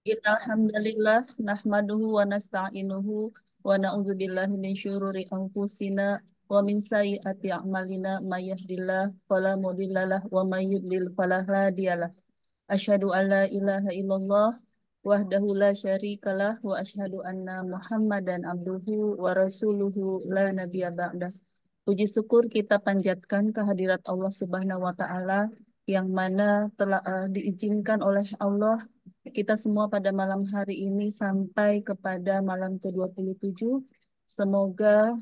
Alhamdulillah nahmaduhu wa nasta'inuhu wa na'udzubillahi min syururi anfusina wa min sayyiati a'malina may yahdihillahu fala mudhillalah wa may yudlil fala hadiyalah. Asyhadu an la ilaha illallah wahdahu la syarikalah wa asyhadu anna Muhammadan abduhu wa rasuluhu la nabiyya ba'dah. Puji syukur kita panjatkan kehadirat Allah Subhanahu wa taala yang mana telah diizinkan oleh Allah kita semua pada malam hari ini sampai kepada malam ke-27. Semoga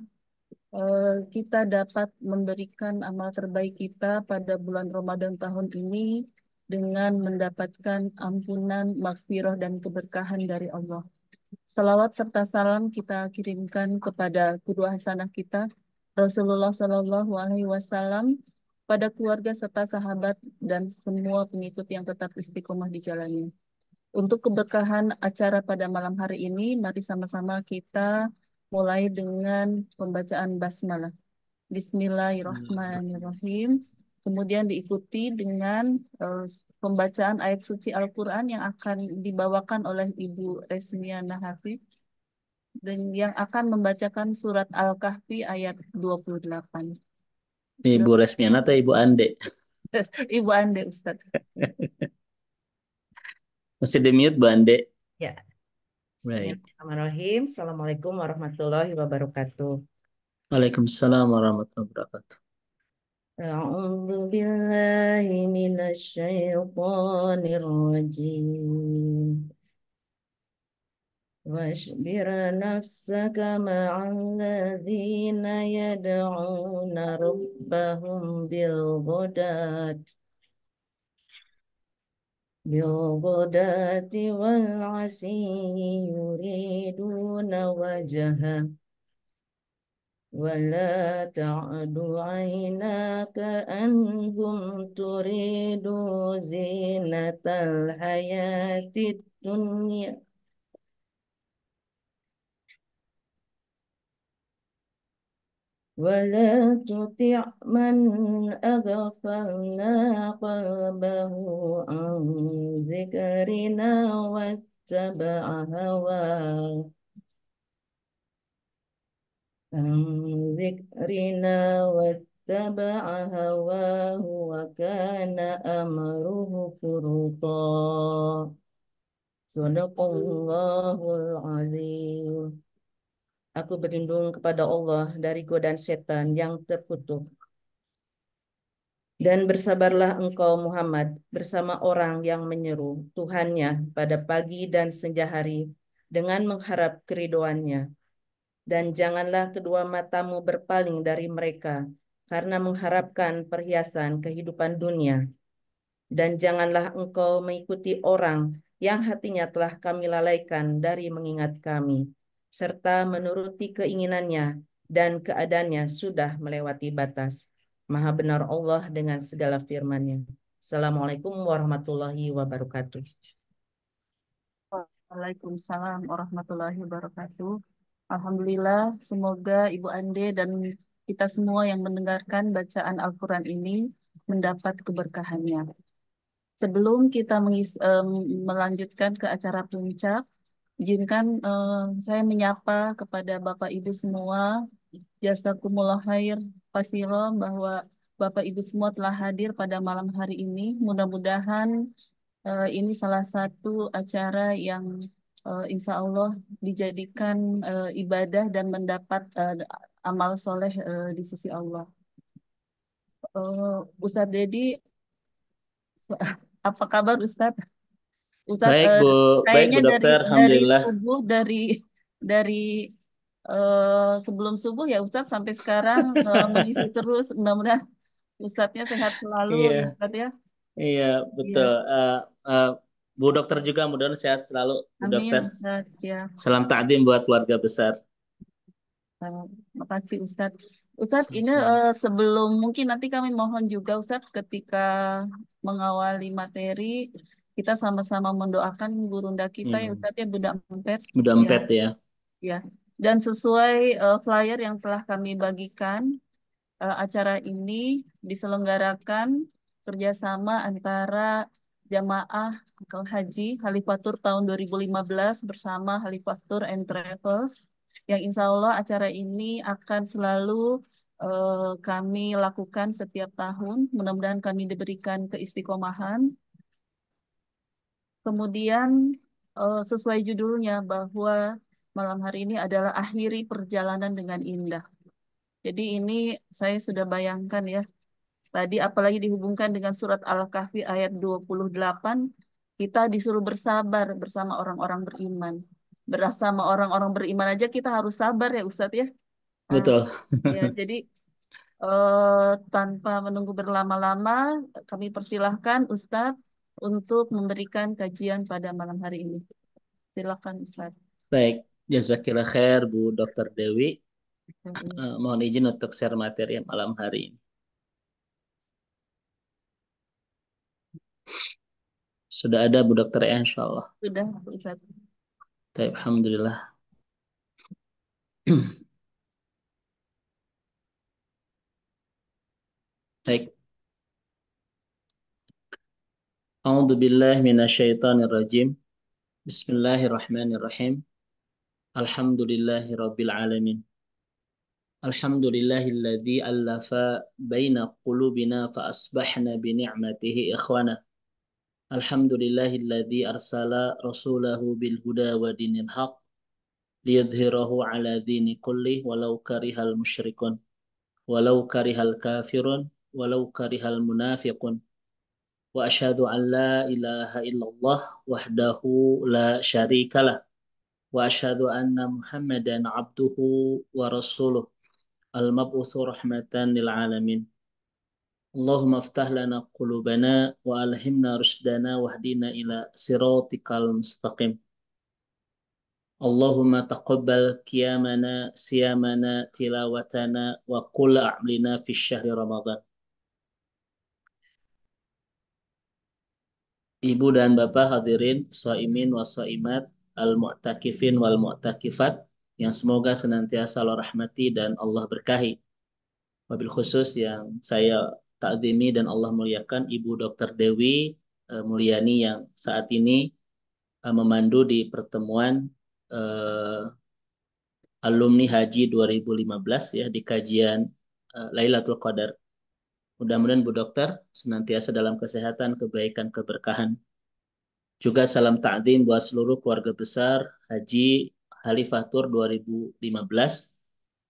kita dapat memberikan amal terbaik kita pada bulan Ramadan tahun ini dengan mendapatkan ampunan, maghfirah dan keberkahan dari Allah. Salawat serta salam kita kirimkan kepada kedua hasanah kita, Rasulullah Shallallahu Alaihi Wasallam, pada keluarga serta sahabat dan semua pengikut yang tetap istiqomah di jalannya. Untuk keberkahan acara pada malam hari ini, mari sama-sama kita mulai dengan pembacaan basmalah. Bismillahirrahmanirrahim. Kemudian diikuti dengan pembacaan ayat suci Al-Quran yang akan dibawakan oleh Ibu Resmiana Hafid dan yang akan membacakan surat Al-Kahfi ayat 28. Ibu Resmiana atau Ibu Ande? Ibu Ande, Ustaz. Masih di mute, Bu Ande. Ya, Baik. Bismillahirrahmanirrahim. Assalamualaikum warahmatullahi wabarakatuh. Waalaikumsalam warahmatullahi wabarakatuh. A'udzu billahi minasy syaithanir rajim. Wasbir nafsaka ma'al ladzina yad'una rabbahum بالغداة والعشي يريدون وجهه ولا تعد عيناك عنهم تريد زينة الحياة الدنيا ولا تطع من أغفلنا قلبه عن ذكرنا واتبع هواه وكان أمره فرطا. Sadaqallahul azim. Aku berlindung kepada Allah dari godaan setan yang terkutuk. Dan bersabarlah engkau Muhammad bersama orang yang menyeru Tuhannya pada pagi dan senja hari dengan mengharap keridoannya. Dan janganlah kedua matamu berpaling dari mereka karena mengharapkan perhiasan kehidupan dunia. Dan janganlah engkau mengikuti orang yang hatinya telah kami lalaikan dari mengingat kami, serta menuruti keinginannya dan keadaannya sudah melewati batas. Maha benar Allah dengan segala firman-Nya. Assalamualaikum warahmatullahi wabarakatuh. Waalaikumsalam warahmatullahi wabarakatuh. Alhamdulillah, semoga Ibu Ande dan kita semua yang mendengarkan bacaan Al-Quran ini mendapat keberkahannya. Sebelum kita melanjutkan ke acara puncak, izinkan saya menyapa kepada Bapak Ibu semua, jazakumullah khair fasiro, bahwa Bapak Ibu semua telah hadir pada malam hari ini. Mudah-mudahan ini salah satu acara yang insya Allah dijadikan ibadah dan mendapat amal soleh di sisi Allah. Ustadz Dedi, apa kabar Ustadz? Ustadz, Baik, Bu. Baik, kayaknya Bu dari Dokter. dari Alhamdulillah. subuh dari sebelum subuh ya Ustadz sampai sekarang mengisi terus. Mudah-mudahan Ustadznya sehat selalu ya Iya, Ustadz ya. iya, betul. Iya. Eh, Bu Dokter juga mudah-mudahan sehat selalu, Bu Amin Dokter. Ustadz ya. Salam takdim buat keluarga besar. Makasih Ustadz. Ustadz, ini Sama-sama. sebelum mungkin nanti kami mohon juga Ustadz ketika mengawali materi, kita sama-sama mendoakan gurunda kita ya Hmm. Ustadz ya, Budak Empet. Udah Ya, empet ya. ya. Dan sesuai flyer yang telah kami bagikan, acara ini diselenggarakan kerjasama antara jamaah haji Halifatur tahun 2015 bersama Halifatur and Travels, yang insya Allah acara ini akan selalu kami lakukan setiap tahun. Mudah-mudahan kami diberikan keistiqomahan. Kemudian sesuai judulnya bahwa malam hari ini adalah akhiri perjalanan dengan indah. Jadi ini saya sudah bayangkan ya. Tadi apalagi dihubungkan dengan surat Al-Kahfi ayat 28, kita disuruh bersabar bersama orang-orang beriman. Bersama orang-orang beriman aja kita harus sabar ya Ustadz ya. Ah, Betul. ya, jadi tanpa menunggu berlama-lama, kami persilahkan Ustadz untuk memberikan kajian pada malam hari ini. Silakan Ustadz. Baik, jazakillah khair Bu Dr. Dewi. Mohon izin untuk share materi malam hari ini. Sudah ada Bu Dokter ya, insya Allah. Sudah Ustadz. Baik, alhamdulillah. Baik. A'udzu billahi minasyaitonir rajim. Bismillahirrahmanirrahim. Alhamdulillahi rabbil alamin. Alhamdulillahilladzi allafa baina qulubina fa asbahna bi ni'matihi ikhwana. Alhamdulillahilladzi arsala rasulahu bil huda wa dinil haq liyudhhirahu ala dini kulli walau karihal musyrikun walau karihal kafirun walau karihal munafiqun. Wa asyhadu an la ilaha illallah wahdahu la syarikalah wa asyhadu anna Muhammadan abduhu wa rasuluh al-mab'utsu rahmatan lil alamin. Allahumma aftah lana qulubana wa alhimna rushdana wahdina ila siratikal mustaqim. Allahumma taqabbal qiyamana siyamana tilawatana wa qul a'lina fi syahri Ramadan. Ibu dan Bapak hadirin, shaimin wa shaimat, al-mu'takifin wal mu'takifat, yang semoga senantiasa Allah rahmati dan Allah berkahi. Wabil khusus yang saya takzimi dan Allah muliakan Ibu Dr. Dewi Mulyani yang saat ini memandu di pertemuan alumni Haji 2015 ya di kajian Lailatul Qadar. Mudah-mudahan Bu Dokter senantiasa dalam kesehatan, kebaikan, keberkahan. Juga salam ta'zim buat seluruh keluarga besar Haji Halifatur 2015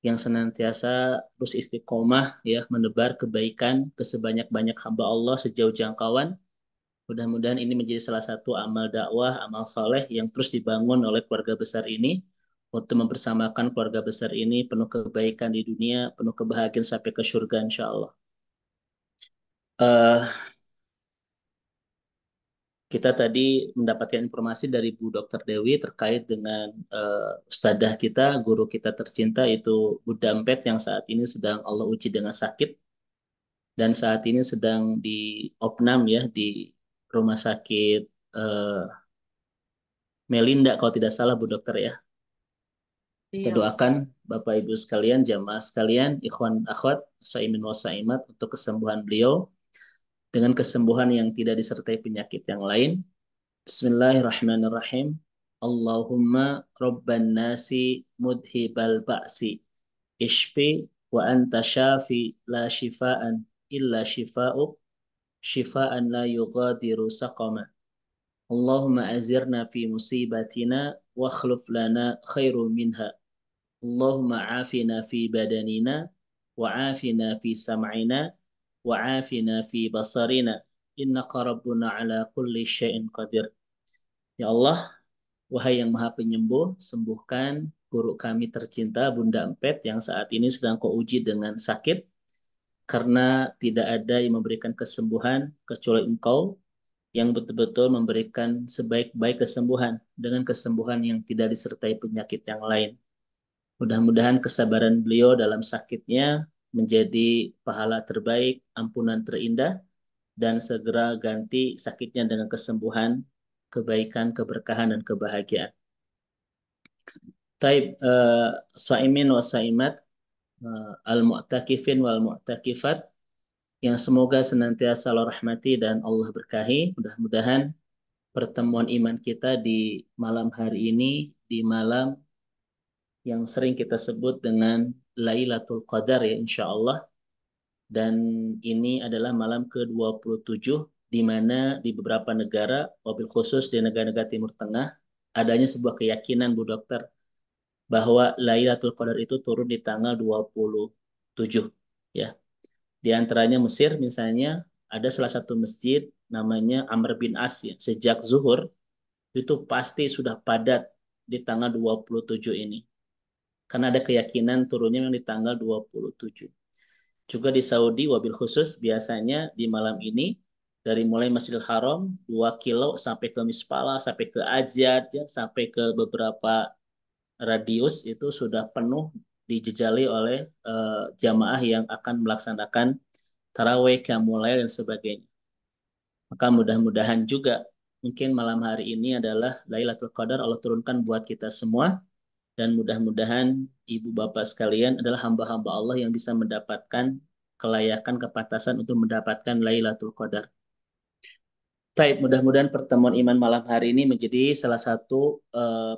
yang senantiasa terus istiqomah ya menebar kebaikan ke sebanyak-banyak hamba Allah sejauh jangkauan. Mudah-mudahan ini menjadi salah satu amal dakwah, amal soleh yang terus dibangun oleh keluarga besar ini untuk mempersamakan keluarga besar ini penuh kebaikan di dunia, penuh kebahagiaan sampai ke surga insya Allah. Kita tadi mendapatkan informasi dari Bu Dr. Dewi terkait dengan ustadzah kita, guru kita tercinta itu Bu Dampet yang saat ini sedang Allah uji dengan sakit dan saat ini sedang di opnam ya di rumah sakit Melinda kalau tidak salah Bu Dokter ya. Kita Iya. doakan Bapak Ibu sekalian, jamaah sekalian, ikhwan akhwat, saimin wa saimat untuk kesembuhan beliau dengan kesembuhan yang tidak disertai penyakit yang lain. Bismillahirrahmanirrahim. Allahumma rabban nasi mudhibal ba'si ishfi wa anta syafi la shifaan illa shifa'uk shifaan la yughadiru saqama. Allahumma azirna fi musibatina wa akhluf lana khairu minha. Allahumma afina fi badanina wa afina fi sam'ina wa afina fi basarina innaka rabbuna ala kulli syai'in qadir. Ya Allah, wahai yang maha penyembuh, sembuhkan guru kami tercinta Bunda Empet yang saat ini sedang kau uji dengan sakit karena tidak ada yang memberikan kesembuhan kecuali Engkau yang betul-betul memberikan sebaik-baik kesembuhan dengan kesembuhan yang tidak disertai penyakit yang lain. Mudah-mudahan kesabaran beliau dalam sakitnya menjadi pahala terbaik, ampunan terindah, dan segera ganti sakitnya dengan kesembuhan, kebaikan, keberkahan, dan kebahagiaan. Taib saimin wa saimat al-mu'takifin wal mu'takifat yang semoga senantiasa Allah rahmati dan Allah berkahi. Mudah-mudahan pertemuan iman kita di malam hari ini, di malam yang sering kita sebut dengan Lailatul Qadar ya insya Allah. Dan ini adalah malam ke-27 di mana di beberapa negara, wabil khusus di negara-negara Timur Tengah, adanya sebuah keyakinan Bu Dokter bahwa Lailatul Qadar itu turun di tanggal 27 ya. Di antaranya Mesir misalnya ada salah satu masjid namanya Amr bin As ya. Sejak zuhur itu pasti sudah padat di tanggal 27 ini. Karena ada keyakinan turunnya memang di tanggal 27. Juga di Saudi wabil khusus biasanya di malam ini dari mulai Masjidil Haram 2 kilo sampai ke Mispala, sampai ke Ajad ya, sampai ke beberapa radius itu sudah penuh dijejali oleh jamaah yang akan melaksanakan tarawih, qiyamul dan sebagainya. Maka mudah-mudahan juga mungkin malam hari ini adalah Lailatul Qadar Allah turunkan buat kita semua dan mudah-mudahan ibu bapak sekalian adalah hamba-hamba Allah yang bisa mendapatkan kelayakan kepantasan untuk mendapatkan Lailatul Qadar. Baik, mudah-mudahan pertemuan iman malam hari ini menjadi salah satu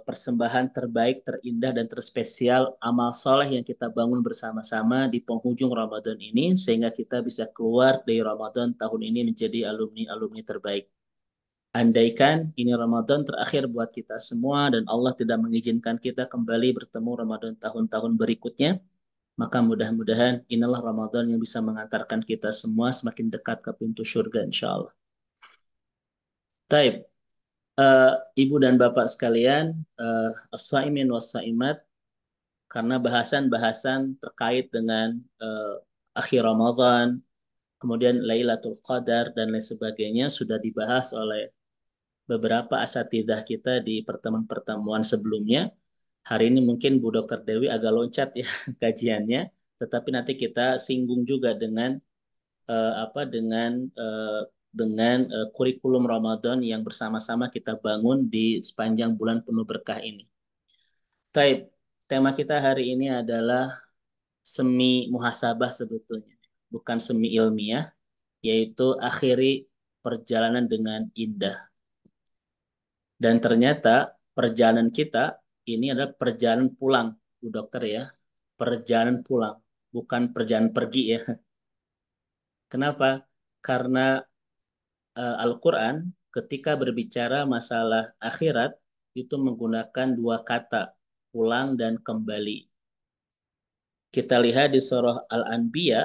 persembahan terbaik, terindah, dan terspesial amal soleh yang kita bangun bersama-sama di penghujung Ramadan ini, sehingga kita bisa keluar dari Ramadan tahun ini menjadi alumni-alumni terbaik. Andaikan ini Ramadan terakhir buat kita semua dan Allah tidak mengizinkan kita kembali bertemu Ramadan tahun-tahun berikutnya, maka mudah-mudahan inilah Ramadan yang bisa mengantarkan kita semua semakin dekat ke pintu surga insya Allah. Taib. Eh, Ibu dan Bapak sekalian, as-saimin was-saimat, karena bahasan-bahasan terkait dengan akhir Ramadan, kemudian Lailatul Qadar dan lain sebagainya sudah dibahas oleh beberapa asatidzah kita di pertemuan-pertemuan sebelumnya. Hari ini mungkin Bu Dr. Dewi agak loncat ya kajiannya, tetapi nanti kita singgung juga dengan apa dengan kurikulum Ramadan yang bersama-sama kita bangun di sepanjang bulan penuh berkah ini. Taib, tema kita hari ini adalah semi muhasabah sebetulnya, bukan semi ilmiah, yaitu akhiri perjalanan dengan indah. Dan ternyata perjalanan kita ini adalah perjalanan pulang, Bu Dokter ya, perjalanan pulang, bukan perjalanan pergi ya. Kenapa? Karena Al-Quran ketika berbicara masalah akhirat itu menggunakan dua kata, pulang dan kembali. Kita lihat di surah Al-Anbiya,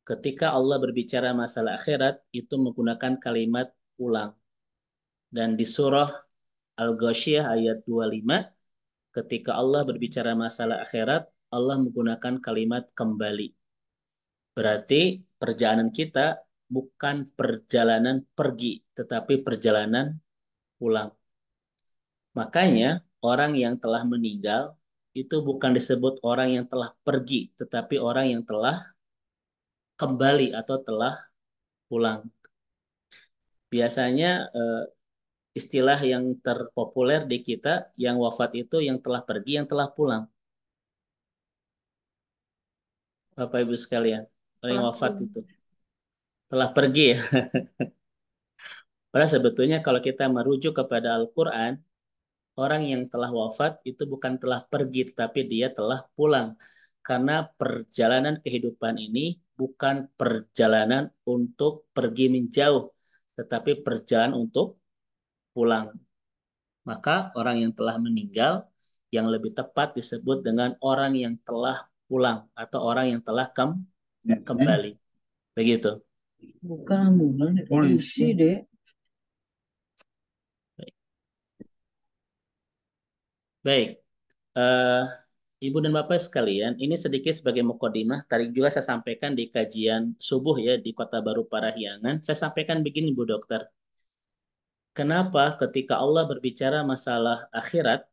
ketika Allah berbicara masalah akhirat itu menggunakan kalimat pulang. Dan di surah Al-Ghasyiyah ayat 25, ketika Allah berbicara masalah akhirat, Allah menggunakan kalimat kembali. Berarti perjalanan kita bukan perjalanan pergi, tetapi perjalanan pulang. Makanya orang yang telah meninggal itu bukan disebut orang yang telah pergi, tetapi orang yang telah kembali atau telah pulang. Biasanya istilah yang terpopuler di kita yang wafat itu yang telah pergi, yang telah pulang. Bapak Ibu sekalian, orang yang wafat itu telah pergi ya. Padahal sebetulnya kalau kita merujuk kepada Al-Quran, orang yang telah wafat itu bukan telah pergi, tetapi dia telah pulang. Karena perjalanan kehidupan ini bukan perjalanan untuk pergi menjauh, tetapi perjalanan untuk pulang. Maka orang yang telah meninggal, yang lebih tepat disebut dengan orang yang telah pulang atau orang yang telah kembali. Begitu. Bukan ambulan, polisi deh. Baik. Eh, Ibu dan Bapak sekalian, ini sedikit sebagai mukadimah. Tadi juga saya sampaikan di kajian subuh ya di Kota Baru Parahyangan. Saya sampaikan begini Bu Dokter. Kenapa ketika Allah berbicara masalah akhirat,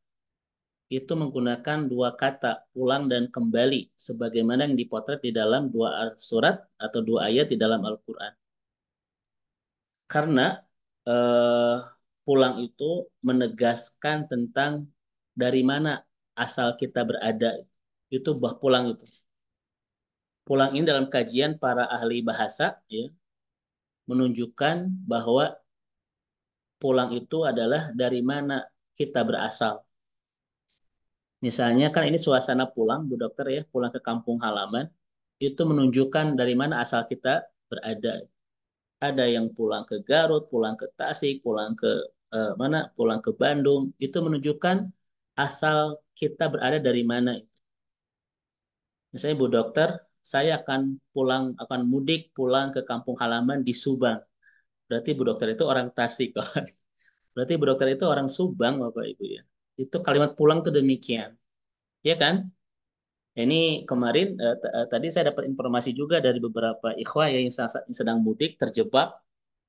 itu menggunakan dua kata, pulang dan kembali. Sebagaimana yang dipotret di dalam dua surat atau dua ayat di dalam Al-Quran. Karena eh, pulang itu menegaskan tentang dari mana asal kita berada. Itu bah pulang itu. Pulang ini dalam kajian para ahli bahasa ya, menunjukkan bahwa pulang itu adalah dari mana kita berasal. Misalnya kan ini suasana pulang, Bu Dokter ya, pulang ke kampung halaman, itu menunjukkan dari mana asal kita berada. Ada yang pulang ke Garut, pulang ke Tasik, pulang ke mana, pulang ke Bandung, itu menunjukkan asal kita berada dari mana. Misalnya Bu Dokter, saya akan mudik pulang ke kampung halaman di Subang. Berarti Bu Dokter itu orang Tasik. Berarti Bu Dokter itu orang Subang, Bapak Ibu ya. Itu kalimat pulang tuh demikian. Ya kan? Ini kemarin tadi saya dapat informasi juga dari beberapa ikhwah ya, yang sedang mudik terjebak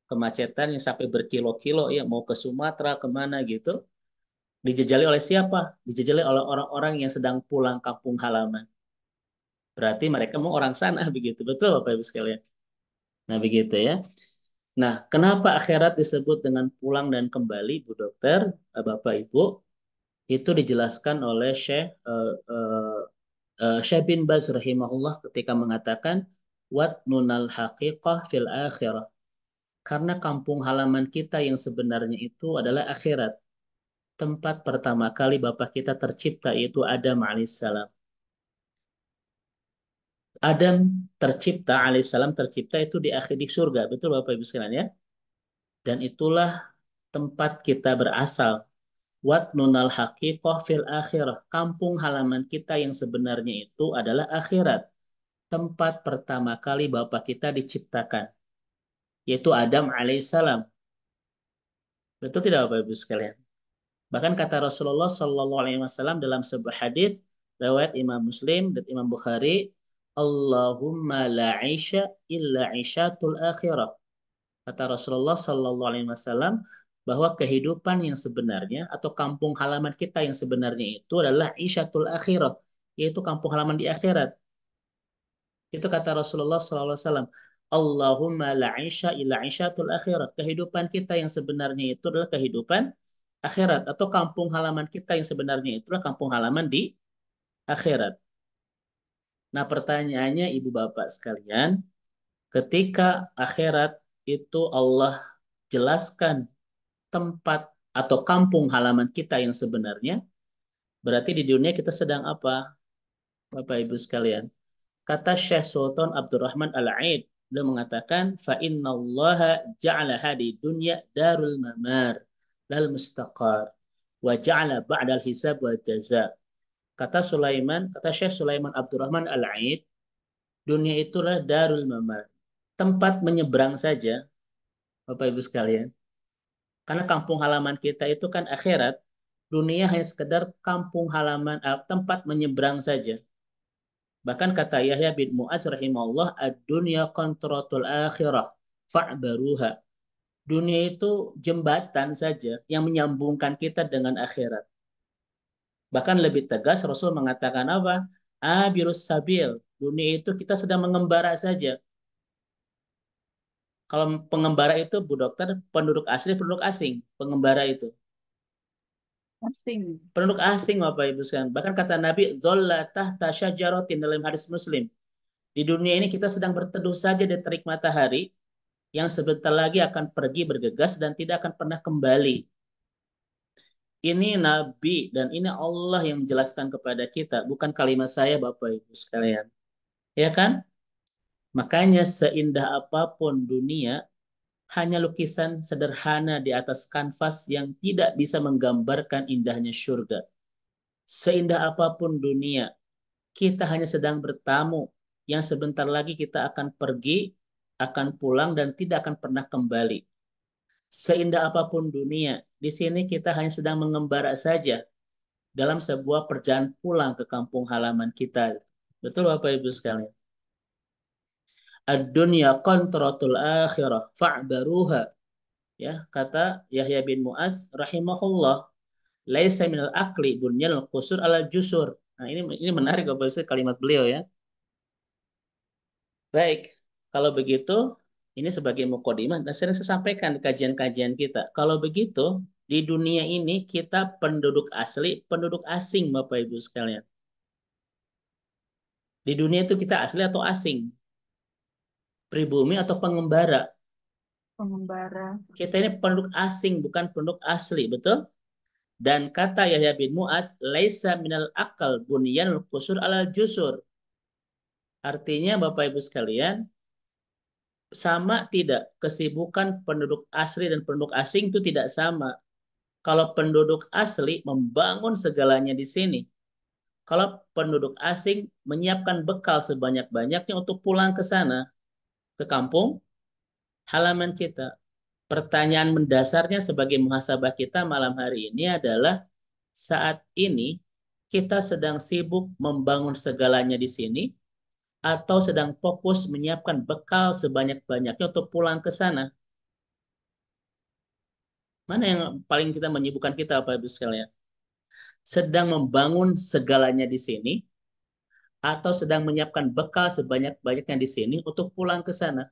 kemacetan yang sampai berkilo-kilo ya, mau ke Sumatera kemana gitu, dijejali oleh siapa? Dijejali oleh orang-orang yang sedang pulang kampung halaman. Berarti mereka mau orang sana begitu, betul Bapak Ibu sekalian. Nah begitu ya. Nah, kenapa akhirat disebut dengan pulang dan kembali, Bu Dokter, Bapak Ibu? Itu dijelaskan oleh Syekh bin Baz rahimahullah ketika mengatakan wat nunal haqiqah fil akhirah. Karena kampung halaman kita yang sebenarnya itu adalah akhirat. Tempat pertama kali Bapak kita tercipta yaitu Adam alaihissalam. Adam tercipta alaihissalam tercipta itu di akhir di surga, betul Bapak Ibu sekalian ya? Dan itulah tempat kita berasal. Wat nunal haqiqah fil akhirah. Kampung halaman kita yang sebenarnya itu adalah akhirat. Tempat pertama kali Bapak kita diciptakan, yaitu Adam alaihissalam. Betul tidak Bapak Ibu sekalian? Bahkan kata Rasulullah Shallallahu Alaihi Wasallam dalam sebuah hadis riwayat Imam Muslim dan Imam Bukhari, Allahumma la isha illa ishatul akhirah. Kata Rasulullah Shallallahu Alaihi Wasallam bahwa kehidupan yang sebenarnya atau kampung halaman kita yang sebenarnya itu adalah isyatul akhirah, yaitu kampung halaman di akhirat. Itu kata Rasulullah SAW. Allahumma la isha illa isyatul akhirat. Kehidupan kita yang sebenarnya itu adalah kehidupan akhirat. Atau kampung halaman kita yang sebenarnya itu adalah kampung halaman di akhirat. Nah pertanyaannya Ibu Bapak sekalian, ketika akhirat itu Allah jelaskan tempat atau kampung halaman kita yang sebenarnya, berarti di dunia kita sedang apa? Bapak Ibu sekalian. Kata Syekh Sultan Abdurrahman Al-Aid, beliau mengatakan, fa innallaha ja'ala hadi dunya darul mamar lal mustaqar wa ja'ala ba'dal hisab wal jaza. Kata Syekh Sulaiman Abdurrahman Al-Aid, dunia itulah darul mamar, tempat menyeberang saja, Bapak Ibu sekalian. Karena kampung halaman kita itu kan akhirat, dunia hanya sekedar kampung halaman, tempat menyeberang saja. Bahkan kata Yahya bin Mu'adz rahimahullah, ad-dunya kontratul akhirah fa'baruha. Dunia itu jembatan saja yang menyambungkan kita dengan akhirat. Bahkan lebih tegas Rasul mengatakan apa? Abirus sabil. Dunia itu kita sedang mengembara saja. Kalau pengembara itu Bu Dokter, penduduk asli, penduduk asing, pengembara itu. Asing. Penduduk asing Bapak Ibu sekalian. Bahkan kata Nabi, "Dhalla tahta syajaratin" dalam hadis Muslim. Di dunia ini kita sedang berteduh saja di terik matahari yang sebentar lagi akan pergi bergegas dan tidak akan pernah kembali. Ini Nabi dan ini Allah yang menjelaskan kepada kita, bukan kalimat saya Bapak Ibu sekalian. Ya kan? Makanya seindah apapun dunia, hanya lukisan sederhana di atas kanvas yang tidak bisa menggambarkan indahnya surga. Seindah apapun dunia, kita hanya sedang bertamu yang sebentar lagi kita akan pergi, akan pulang dan tidak akan pernah kembali. Seindah apapun dunia, di sini kita hanya sedang mengembara saja dalam sebuah perjalanan pulang ke kampung halaman kita. Betul Bapak Ibu sekalian? Ad-dunya kontratul akhirah fa'baruha. Ya, kata Yahya bin Mu'az rahimahullah, laisa minal akli bunyal qusur ala jusur. Nah, ini menarik Bapak Ibu kalimat beliau ya. Baik, kalau begitu ini sebagai mukadimah dan sering saya sampaikan di kajian-kajian kita. Kalau begitu di dunia ini kita penduduk asli, penduduk asing Bapak Ibu sekalian. Di dunia itu kita asli atau asing? Pribumi atau pengembara? Pengembara. Kita ini penduduk asing, bukan penduduk asli, betul? Dan kata Yahya bin Mu'adz, laisa minal akal bunyanul qusur ala jusur. Artinya Bapak Ibu sekalian, sama tidak kesibukan penduduk asli dan penduduk asing itu tidak sama. Kalau penduduk asli membangun segalanya di sini. Kalau penduduk asing menyiapkan bekal sebanyak-banyaknya untuk pulang ke sana, ke kampung halaman kita. Pertanyaan mendasarnya sebagai muhasabah kita malam hari ini adalah saat ini kita sedang sibuk membangun segalanya di sini atau sedang fokus menyiapkan bekal sebanyak-banyaknya untuk pulang ke sana. Mana yang paling kita menyibukkan kita Bapak Ibu sekalian? Sedang membangun segalanya di sini atau sedang menyiapkan bekal sebanyak-banyaknya di sini untuk pulang ke sana?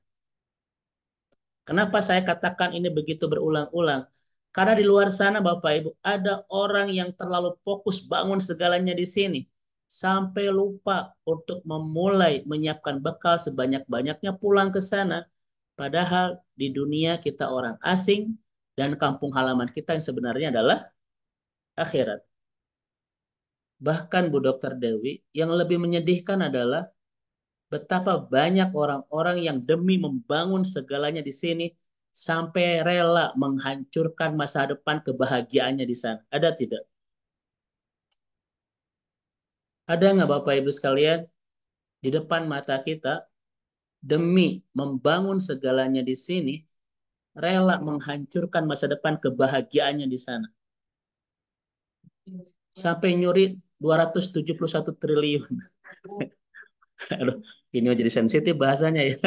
Kenapa saya katakan ini begitu berulang-ulang? Karena di luar sana Bapak Ibu ada orang yang terlalu fokus bangun segalanya di sini sampai lupa untuk memulai menyiapkan bekal sebanyak-banyaknya pulang ke sana. Padahal di dunia kita orang asing dan kampung halaman kita yang sebenarnya adalah akhirat. Bahkan Bu Dokter Dewi, yang lebih menyedihkan adalah betapa banyak orang-orang yang demi membangun segalanya di sini sampai rela menghancurkan masa depan kebahagiaannya di sana. Ada tidak? Ada nggak Bapak Ibu sekalian di depan mata kita demi membangun segalanya di sini rela menghancurkan masa depan kebahagiaannya di sana. Sampai nyuri 271 triliun. Aduh, ini jadi sensitif bahasanya ya.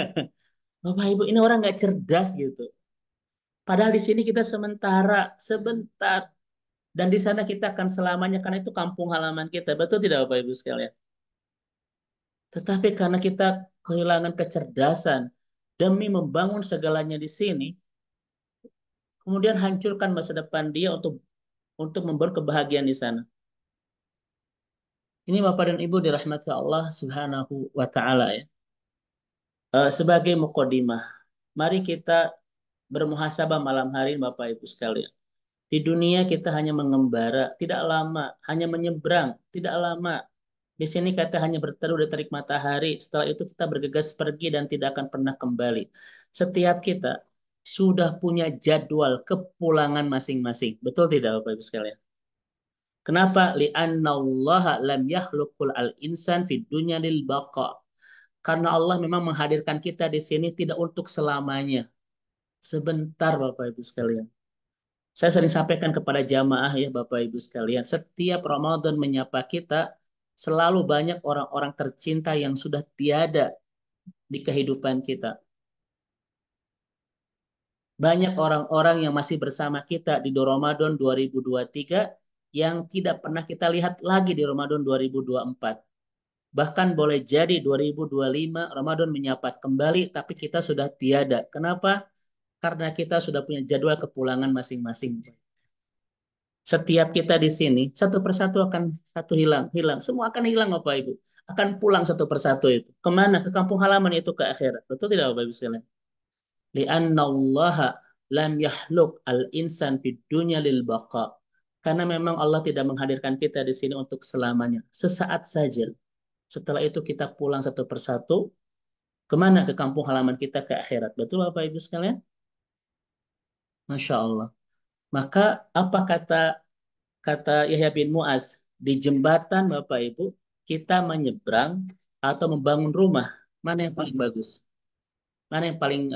Bapak Ibu, ini orang nggak cerdas gitu. Padahal di sini kita sebentar. Dan di sana kita akan selamanya, karena itu kampung halaman kita. Betul tidak Bapak Ibu sekalian? Tetapi karena kita kehilangan kecerdasan demi membangun segalanya di sini, kemudian hancurkan masa depan dia untuk membangun kebahagiaan di sana. Ini Bapak dan Ibu dirahmati Allah Subhanahu wa taala ya. Sebagai mukadimah, mari kita bermuhasabah malam hari ini Bapak Ibu sekalian. Di dunia kita hanya mengembara, tidak lama, hanya menyeberang, tidak lama. Di sini kata hanya berteduh di terik matahari, setelah itu kita bergegas pergi dan tidak akan pernah kembali. Setiap kita sudah punya jadwal kepulangan masing-masing. Betul tidak Bapak Ibu sekalian? Kenapa? Li'annallaha lam yakhluqul al-insan fid dunya lil baqa. Karena Allah memang menghadirkan kita di sini tidak untuk selamanya. Sebentar Bapak Ibu sekalian. Saya sering sampaikan kepada jamaah ya Bapak Ibu sekalian, setiap Ramadan menyapa kita, selalu banyak orang-orang tercinta yang sudah tiada di kehidupan kita. Banyak orang-orang yang masih bersama kita di Ramadan 2023 yang tidak pernah kita lihat lagi di Ramadan 2024. Bahkan boleh jadi 2025 Ramadan menyapa kembali, tapi kita sudah tiada. Kenapa? Karena kita sudah punya jadwal kepulangan masing-masing. Setiap kita di sini satu persatu akan hilang, semua akan hilang Bapak Ibu, akan pulang satu persatu itu kemana? Ke kampung halaman, itu ke akhirat. Betul tidak Bapak Ibu sekalian? Li'annallaha lam yahluk al-insan fid dunya lil baqa. Karena memang Allah tidak menghadirkan kita di sini untuk selamanya, sesaat saja. Setelah itu kita pulang satu persatu kemana? Ke kampung halaman kita, ke akhirat. Betul Bapak Ibu sekalian? Masya Allah. Maka apa kata kata Yahya bin Mu'az, di jembatan Bapak Ibu, kita menyeberang atau membangun rumah, mana yang paling bagus? Mana yang paling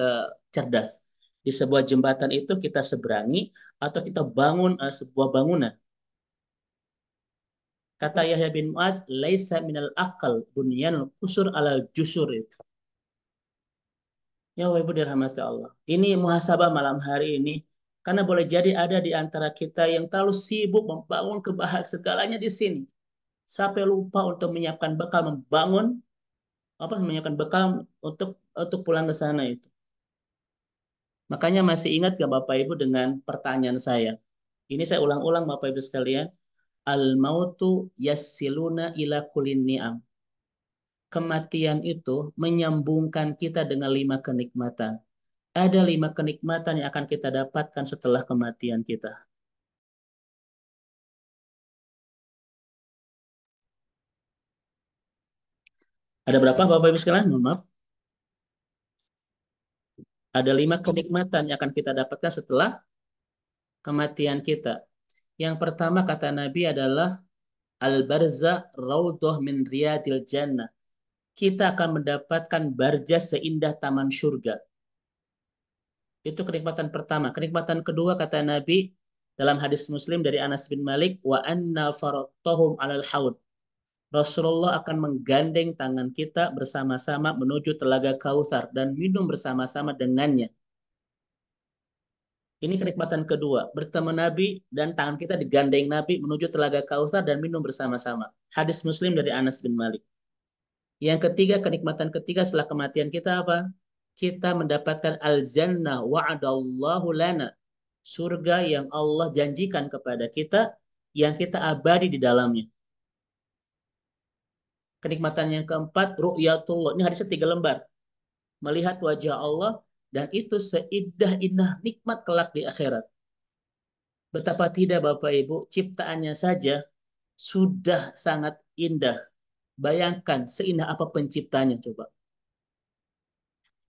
cerdas? Di sebuah jembatan itu kita seberangi atau kita bangun sebuah bangunan? Kata Yahya bin Mu'az, laisa minal akal bunyanul kusur ala jusur itu. Ya Bapak Ibu dirahmati Allah. Ini muhasabah malam hari ini. Karena boleh jadi ada di antara kita yang terlalu sibuk membangun kebahagiaan segalanya di sini, sampai lupa untuk menyiapkan bekal, menyiapkan bekal untuk pulang ke sana itu. Makanya masih ingat gak Bapak Ibu dengan pertanyaan saya? Ini saya ulang-ulang Bapak Ibu sekalian. Al mautu yassiluna ila kulin ni'am. kematian itu menyambungkan kita dengan 5 kenikmatan. Ada 5 kenikmatan yang akan kita dapatkan setelah kematian kita. Ada berapa Bapak Ibu sekalian? Mohon maaf. Ada 5 kenikmatan yang akan kita dapatkan setelah kematian kita. Yang pertama kata Nabi adalah al-barzah raudhah min riyadil jannah. Kita akan mendapatkan barzah seindah taman surga. Itu kenikmatan pertama. Kenikmatan kedua kata Nabi dalam hadis Muslim dari Anas bin Malik, wa anna faradtahum 'alal haud. Rasulullah akan menggandeng tangan kita bersama-sama menuju telaga Kautsar dan minum bersama-sama dengannya. Ini kenikmatan kedua, bertemu Nabi dan tangan kita digandeng Nabi menuju telaga Kautsar dan minum bersama-sama. Hadis Muslim dari Anas bin Malik. Yang ketiga, kenikmatan ketiga setelah kematian kita apa? Kita mendapatkan al-jannah wa'adallahu lana. Surga yang Allah janjikan kepada kita, yang kita abadi di dalamnya. Kenikmatan yang keempat, ru'yatullah. Ini hadisnya 3 lembar. Melihat wajah Allah, dan itu seindah-indah nikmat kelak di akhirat. Betapa tidak Bapak Ibu, ciptaannya saja sudah sangat indah. Bayangkan seindah apa penciptanya coba.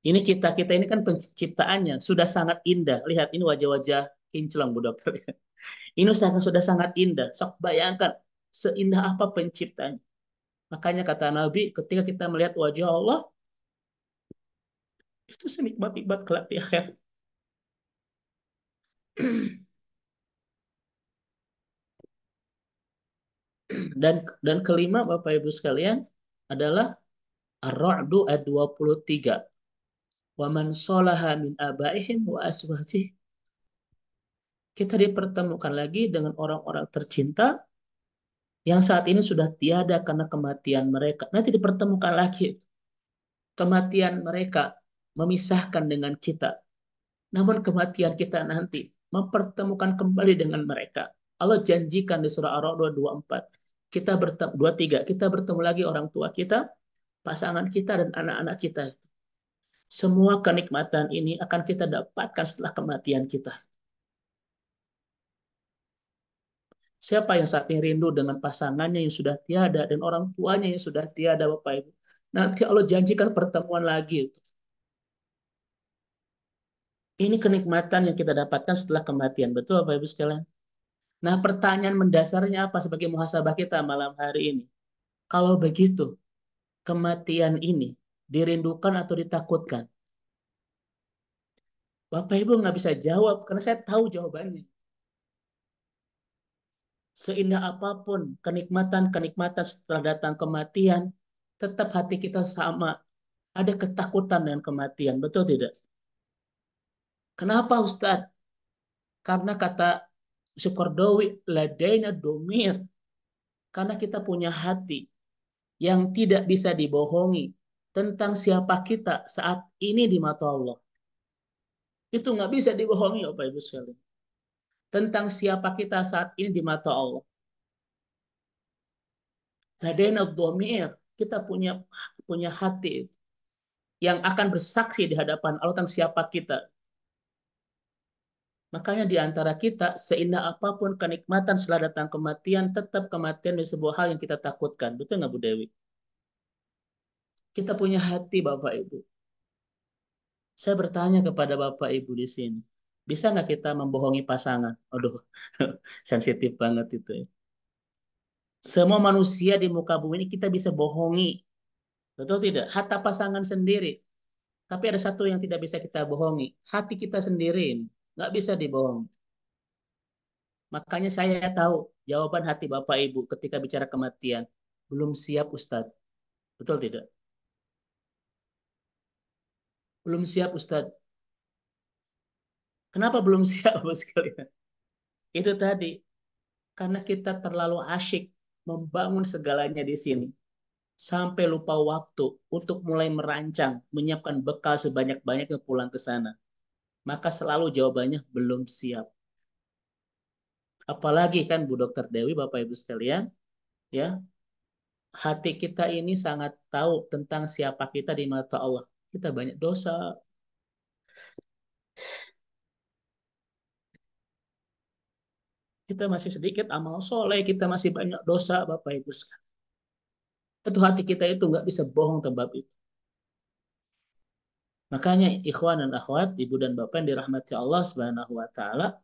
Ini kita ini kan penciptaannya sudah sangat indah. Lihat ini wajah-wajah kinclong Bu Dokter. Ini sudah sangat indah. Sok bayangkan seindah apa penciptanya. Makanya kata Nabi, ketika kita melihat wajah Allah, itu senikmat-nikmat kelak di akhirat. Dan kelima Bapak Ibu sekalian adalah Ar-Ra'du ayat 23. Wa man sholaha min abaihim wa aswajih. Kita dipertemukan lagi dengan orang-orang tercinta yang saat ini sudah tiada karena kematian mereka. Nanti dipertemukan lagi. Kematian mereka memisahkan dengan kita. Namun kematian kita nanti mempertemukan kembali dengan mereka. Allah janjikan di surah Ar-Ra'd 24. Kita bertemu 23, kita bertemu lagi orang tua kita, pasangan kita dan anak-anak kita. Semua kenikmatan ini akan kita dapatkan setelah kematian kita. Siapa yang saat ini rindu dengan pasangannya yang sudah tiada dan orang tuanya yang sudah tiada Bapak Ibu? Nanti Allah janjikan pertemuan lagi. Ini kenikmatan yang kita dapatkan setelah kematian. Betul Bapak Ibu sekalian? Nah, pertanyaan mendasarnya apa sebagai muhasabah kita malam hari ini? Kalau begitu, kematian ini dirindukan atau ditakutkan? Bapak Ibu nggak bisa jawab karena saya tahu jawabannya. Seindah apapun kenikmatan-kenikmatan setelah datang kematian, tetap hati kita sama. Ada ketakutan dengan kematian, betul tidak? Kenapa Ustadz? Karena kata Sukordowi, ladaina domir. Karena kita punya hati yang tidak bisa dibohongi tentang siapa kita saat ini di mata Allah. Itu nggak bisa dibohongi, Bapak Ibu sekalian. Tentang siapa kita saat ini di mata Allah. Ladaina domir. Kita punya hati yang akan bersaksi di hadapan Allah tentang siapa kita. Makanya di antara kita, seindah apapun kenikmatan setelah datang kematian, tetap kematian di sebuah hal yang kita takutkan. Betul nggak Bu Dewi? Kita punya hati Bapak Ibu. Saya bertanya kepada Bapak Ibu di sini. Bisa nggak kita membohongi pasangan? Aduh, sensitif banget itu ya. Semua manusia di muka bumi ini kita bisa bohongi. Betul tidak? Hatta pasangan sendiri. Tapi ada satu yang tidak bisa kita bohongi. Hati kita sendiri. Nggak bisa dibohongi. Makanya saya tahu jawaban hati Bapak Ibu ketika bicara kematian. Belum siap Ustadz. Betul tidak? Belum siap Ustadz. Kenapa belum siap Bos sekalian? Itu tadi. Karena kita terlalu asyik membangun segalanya di sini. Sampai lupa waktu untuk mulai merancang, menyiapkan bekal sebanyak-banyaknya pulang ke sana. Maka selalu jawabannya belum siap. Apalagi kan Bu Dokter Dewi, Bapak Ibu sekalian, ya hati kita ini sangat tahu tentang siapa kita di mata Allah. Kita banyak dosa. Kita masih sedikit amal soleh, kita masih banyak dosa, Bapak Ibu sekalian. Itu hati kita itu nggak bisa bohong tentang itu. Makanya ikhwan dan akhwat, ibu dan bapak yang dirahmati Allah Subhanahu wa taala,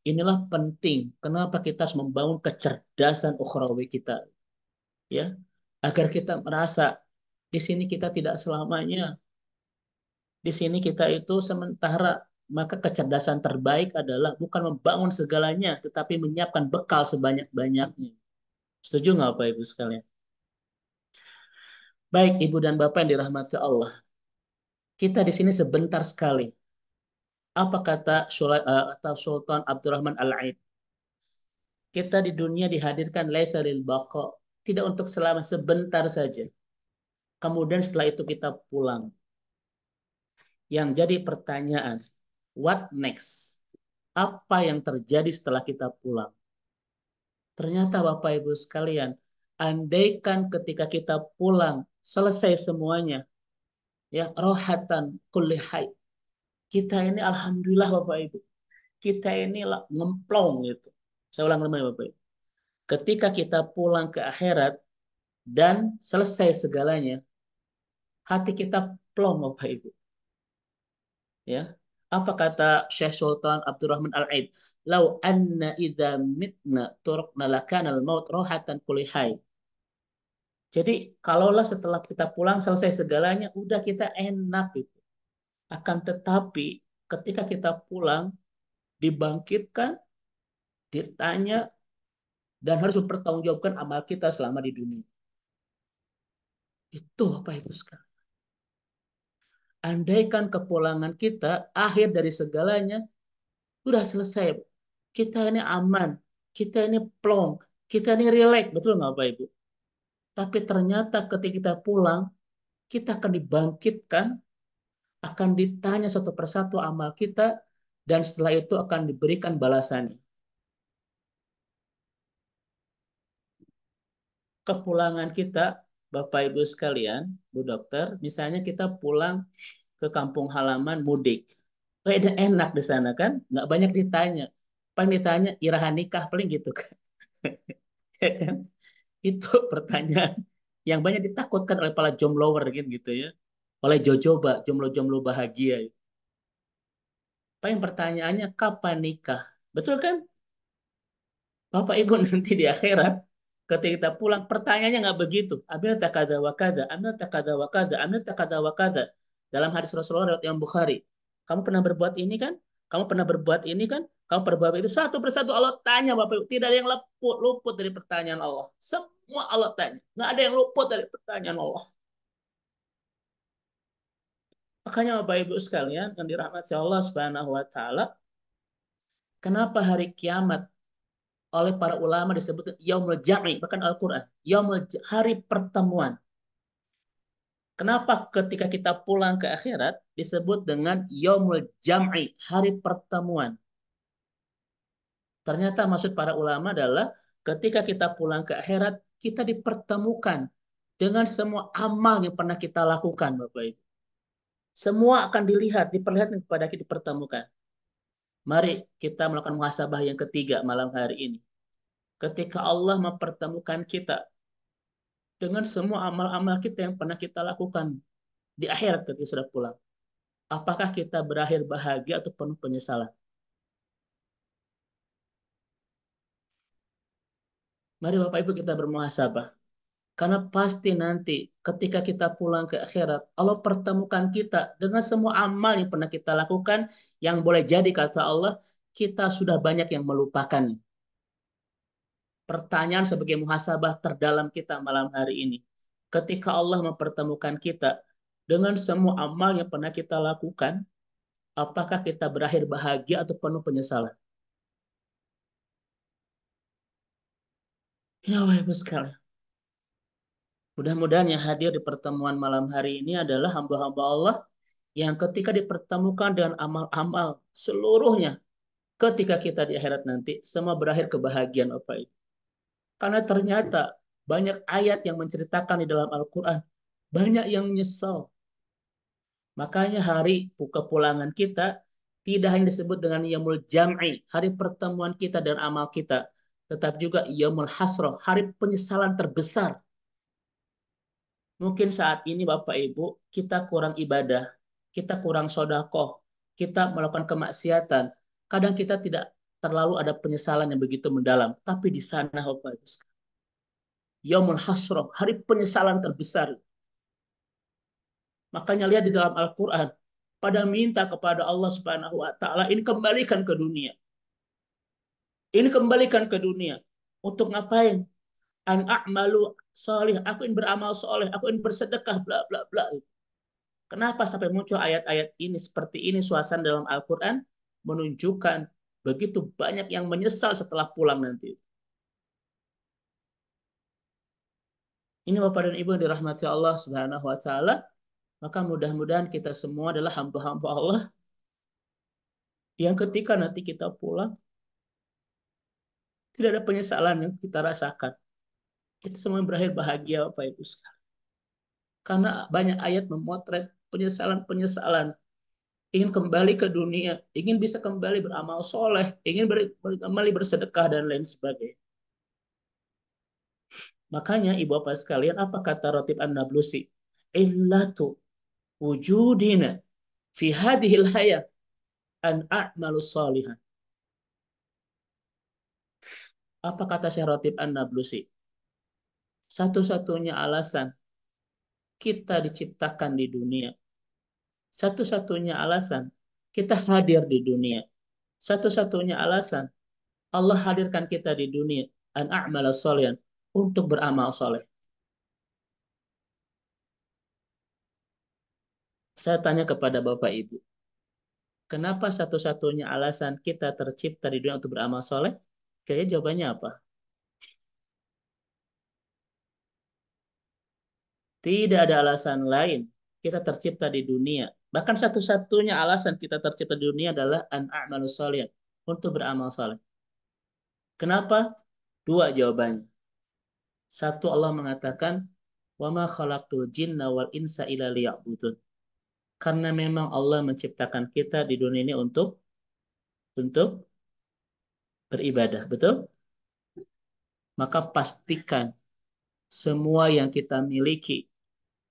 inilah penting. Kenapa kita harus membangun kecerdasan ukhrawi kita, ya, agar kita merasa di sini kita tidak selamanya, di sini kita itu sementara. Maka kecerdasan terbaik adalah bukan membangun segalanya, tetapi menyiapkan bekal sebanyak-banyaknya. Setuju nggak Bapak Ibu sekalian? Baik Ibu dan Bapak yang dirahmati Allah, kita di sini sebentar sekali. Apa kata Sultan Abdurrahman Al-Ain? Kita di dunia dihadirkan laisa lil baqa, tidak untuk selama, sebentar saja. Kemudian setelah itu kita pulang. Yang jadi pertanyaan, what next? Apa yang terjadi setelah kita pulang? Ternyata Bapak Ibu sekalian, andaikan ketika kita pulang selesai semuanya, ya rohatan kulli hai. Kita ini alhamdulillah Bapak Ibu, kita ini ngemplong gitu. Saya ulang lagi Bapak Ibu. Ketika kita pulang ke akhirat dan selesai segalanya, hati kita plong Bapak Ibu. Ya. Apa kata Syekh Sultan Abdurrahman Al-Aid? Lau anna idza mitna turqna lakana al-maut rohatan kulli hai. Jadi kalaulah setelah kita pulang selesai segalanya, udah kita enak gitu. Akan tetapi ketika kita pulang dibangkitkan, ditanya dan harus mempertanggungjawabkan amal kita selama di dunia. Itu Bapak Ibu sekalian. Andaikan kepulangan kita akhir dari segalanya, sudah selesai. Kita ini aman, kita ini plong, kita ini rileks, betul nggak Bapak Ibu? Tapi ternyata ketika kita pulang, kita akan dibangkitkan, akan ditanya satu persatu amal kita, dan setelah itu akan diberikan balasannya. Kepulangan kita, Bapak Ibu sekalian, Bu Dokter, misalnya kita pulang ke kampung halaman mudik. Udah enak di sana kan, nggak banyak ditanya. Paling ditanya irahan nikah paling gitu kan. Ya kan? Itu pertanyaan yang banyak ditakutkan oleh para jomblower gitu ya. Oleh jojoba, jomblo-jomblo bahagia. Paling pertanyaannya kapan nikah? Betul kan? Bapak Ibu nanti di akhirat ketika kita pulang pertanyaannya nggak begitu. Amil takada wakada, amil takada wakada, amil takada wakada. Dalam hadis Rasulullah riwayat Imam Bukhari. Kamu pernah berbuat ini kan? Kamu pernah berbuat ini kan? Kamu pernah berbuat itu. Satu persatu Allah tanya Bapak Ibu. Tidak ada yang luput dari pertanyaan Allah. Semua Allah tanya. Nggak ada yang luput dari pertanyaan Allah. Makanya Bapak Ibu sekalian yang dirahmati Allah Subhanahu wa taala, kenapa hari kiamat oleh para ulama disebut yaumul jam'i, bahkan Al-Qur'an, hari pertemuan. Kenapa ketika kita pulang ke akhirat disebut dengan yaumul jam'i, hari pertemuan? Ternyata maksud para ulama adalah ketika kita pulang ke akhirat, kita dipertemukan dengan semua amal yang pernah kita lakukan, Bapak Ibu. Semua akan dilihat, diperlihatkan kepada kita, dipertemukan. Mari kita melakukan muhasabah yang ketiga malam hari ini. Ketika Allah mempertemukan kita dengan semua amal-amal kita yang pernah kita lakukan di akhirat ketika sudah pulang. Apakah kita berakhir bahagia atau penuh penyesalan? Mari Bapak Ibu kita bermuhasabah. Karena pasti nanti ketika kita pulang ke akhirat, Allah pertemukan kita dengan semua amal yang pernah kita lakukan, yang boleh jadi kata Allah, kita sudah banyak yang melupakan. Pertanyaan sebagai muhasabah terdalam kita malam hari ini. Ketika Allah mempertemukan kita dengan semua amal yang pernah kita lakukan, apakah kita berakhir bahagia atau penuh penyesalan? Ini Bapak Ibu sekalian. Mudah-mudahan yang hadir di pertemuan malam hari ini adalah hamba-hamba Allah yang ketika dipertemukan dengan amal-amal seluruhnya, ketika kita di akhirat nanti, semua berakhir kebahagiaan Bapak Ibu. Karena ternyata Banyak ayat yang menceritakan di dalam Al-Quran. Banyak yang menyesal. Makanya hari kepulangan kita tidak hanya disebut dengan Yaumul Jam'i, hari pertemuan kita dan amal kita, tetap juga Yaumul Hasrah, hari penyesalan terbesar. Mungkin saat ini Bapak Ibu, kita kurang ibadah, kita kurang sodakoh, kita melakukan kemaksiatan. Kadang kita tidak terlalu ada penyesalan yang begitu mendalam. Tapi di sana Bapak Ibu, Yaumul Hasrah, hari penyesalan terbesar. Makanya lihat di dalam Al-Quran, pada minta kepada Allah Subhanahu wa taala, ini kembalikan ke dunia. Ini kembalikan ke dunia. Untuk ngapain? An a'malu solih, aku ingin beramal soleh, aku ingin bersedekah, bla bla bla. Kenapa sampai muncul ayat-ayat ini seperti ini suasana dalam Al-Quran menunjukkan begitu banyak yang menyesal setelah pulang nanti. Ini Bapak dan Ibu yang dirahmati Allah Subhanahu wa taala, maka mudah-mudahan kita semua adalah hamba-hamba Allah yang ketika nanti kita pulang tidak ada penyesalan yang kita rasakan. Kita semua berakhir bahagia Bapak Ibu sekalian. Karena banyak ayat memotret penyesalan-penyesalan. Ingin kembali ke dunia, ingin bisa kembali beramal soleh, ingin kembali bersedekah dan lain sebagainya. Makanya ibu bapak sekalian, apa kata Ratib An-Nablusi? Illatu wujudina fi hadhil hayat an a'malu salihan. Apa kata Syekh Ratib An-Nablusi? Satu-satunya alasan kita diciptakan di dunia, satu-satunya alasan kita hadir di dunia, satu-satunya alasan Allah hadirkan kita di dunia, an a'mala sholihan, untuk beramal soleh. Saya tanya kepada Bapak Ibu, kenapa satu-satunya alasan kita tercipta di dunia untuk beramal soleh? Kayaknya jawabannya apa? Tidak ada alasan lain kita tercipta di dunia. Bahkan satu-satunya alasan kita tercipta di dunia adalah an a'malu sholihan, untuk beramal soleh. Kenapa? Dua jawabannya. Satu, Allah mengatakan, wa ma khalaqtul jinna wal insa illa liya'budun. Karena memang Allah menciptakan kita di dunia ini untuk beribadah, betul? Maka pastikan semua yang kita miliki,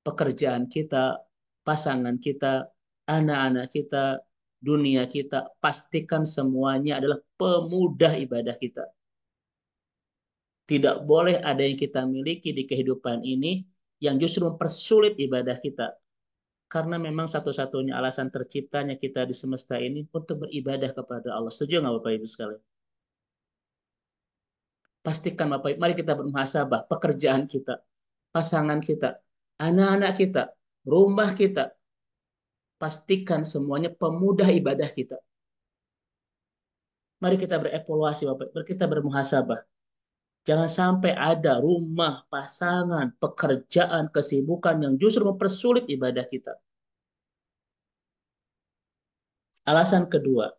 pekerjaan kita, pasangan kita, anak-anak kita, dunia kita, pastikan semuanya adalah pemudah ibadah kita. Tidak boleh ada yang kita miliki di kehidupan ini yang justru mempersulit ibadah kita. Karena memang satu-satunya alasan terciptanya kita di semesta ini untuk beribadah kepada Allah. Setuju nggak Bapak Ibu sekalian? Pastikan Bapak Ibu, mari kita bermuhasabah pekerjaan kita, pasangan kita, anak-anak kita, rumah kita. Pastikan semuanya pemudah ibadah kita. Mari kita berevaluasi Bapak Ibu, mari kita bermuhasabah. Jangan sampai ada rumah, pasangan, pekerjaan, kesibukan yang justru mempersulit ibadah kita. Alasan kedua,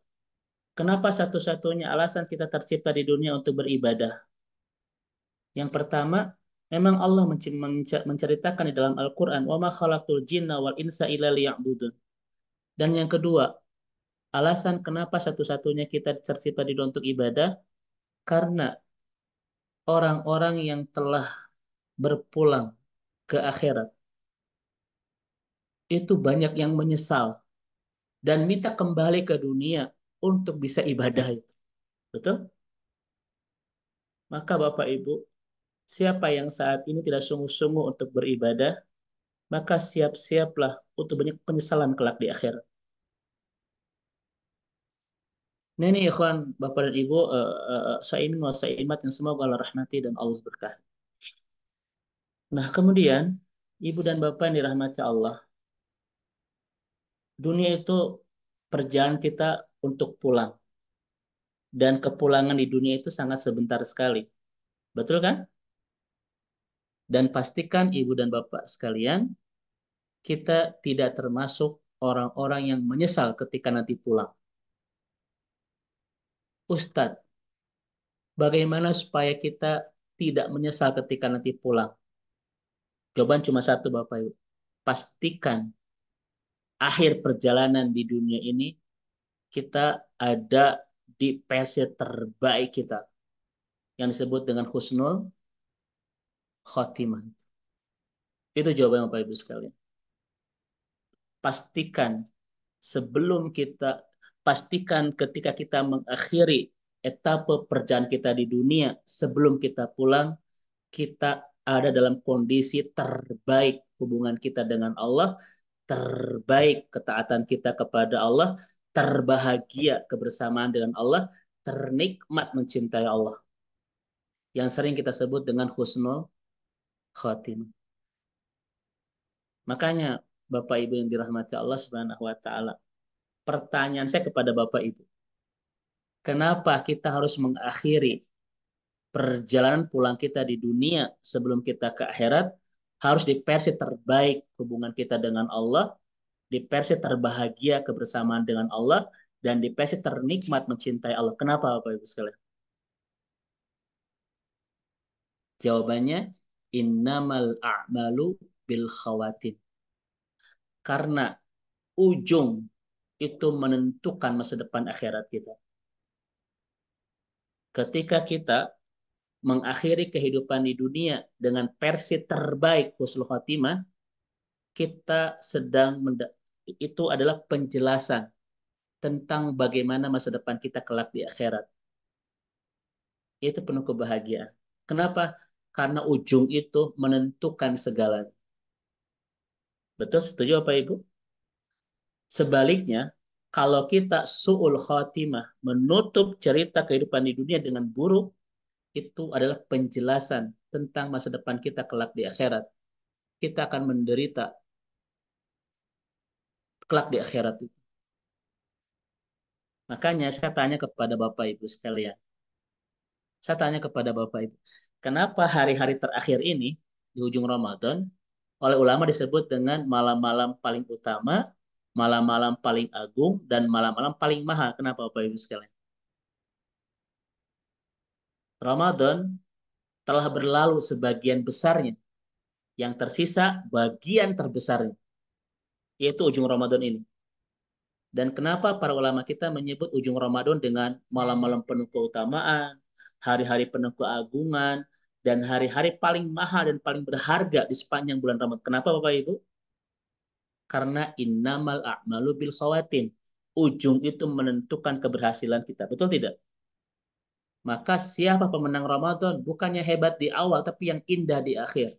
kenapa satu-satunya alasan kita tercipta di dunia untuk beribadah? Yang pertama, memang Allah menceritakan di dalam Al-Quran, wa ma khalaqtul jinna wal insa illa liya'budun. Dan yang kedua, alasan kenapa satu-satunya kita tercipta di dunia untuk ibadah, karena orang-orang yang telah berpulang ke akhirat itu banyak yang menyesal dan minta kembali ke dunia untuk bisa ibadah itu. Betul? Maka Bapak Ibu, siapa yang saat ini tidak sungguh-sungguh untuk beribadah, maka siap-siaplah untuk banyak penyesalan kelak di akhirat. Nah ini ikhwan, Bapak dan Ibu, saimin wa saimat yang semoga Allah rahmati dan Allah berkahi. Nah kemudian, Ibu dan Bapak yang dirahmati Allah, dunia itu perjalanan kita untuk pulang. Dan kepulangan di dunia itu sangat sebentar sekali. Betul kan? Dan pastikan Ibu dan Bapak sekalian, kita tidak termasuk orang-orang yang menyesal ketika nanti pulang. Ustadz, bagaimana supaya kita tidak menyesal ketika nanti pulang? Jawaban cuma satu Bapak Ibu. Pastikan akhir perjalanan di dunia ini kita ada di versi terbaik kita yang disebut dengan husnul khotimah. Itu jawaban Bapak Ibu sekalian. Pastikan sebelum kita pastikan ketika kita mengakhiri etapa perjalanan kita di dunia, sebelum kita pulang, kita ada dalam kondisi terbaik hubungan kita dengan Allah, terbaik ketaatan kita kepada Allah, terbahagia kebersamaan dengan Allah, ternikmat mencintai Allah. Yang sering kita sebut dengan husnul khatimah. Makanya Bapak Ibu yang dirahmati Allah Subhanahu wa taala, pertanyaan saya kepada Bapak Ibu, kenapa kita harus mengakhiri perjalanan pulang kita di dunia sebelum kita ke akhirat harus di versi terbaik hubungan kita dengan Allah, di versi terbahagia kebersamaan dengan Allah, dan di versi ternikmat mencintai Allah. Kenapa Bapak Ibu sekalian? Jawabannya, innamal a'malu bil khawatim. Karena ujung itu menentukan masa depan akhirat kita. Ketika kita mengakhiri kehidupan di dunia dengan versi terbaik husnul khotimah, kita sedang itu adalah penjelasan tentang bagaimana masa depan kita kelak di akhirat. Itu penuh kebahagiaan. Kenapa? Karena ujung itu menentukan segalanya. Betul? Setuju Bapak Ibu? Sebaliknya, kalau kita su'ul khotimah, menutup cerita kehidupan di dunia dengan buruk, itu adalah penjelasan tentang masa depan kita kelak di akhirat. Kita akan menderita kelak di akhirat itu. Makanya saya tanya kepada Bapak Ibu sekalian. Saya tanya kepada Bapak Ibu, kenapa hari-hari terakhir ini di ujung Ramadan oleh ulama disebut dengan malam-malam paling utama, malam-malam paling agung, dan malam-malam paling mahal? Kenapa Bapak Ibu sekalian? Ramadan telah berlalu sebagian besarnya, yang tersisa bagian terbesarnya, yaitu ujung Ramadan ini. Dan kenapa para ulama kita menyebut ujung Ramadan dengan malam-malam penuh keutamaan, hari-hari penuh keagungan, dan hari-hari paling mahal dan paling berharga di sepanjang bulan Ramadan? Kenapa Bapak Ibu? Karena innamal a'malu bil khawatim. Ujung itu menentukan keberhasilan kita. Betul tidak? Maka siapa pemenang Ramadan? Bukannya hebat di awal, tapi yang indah di akhir.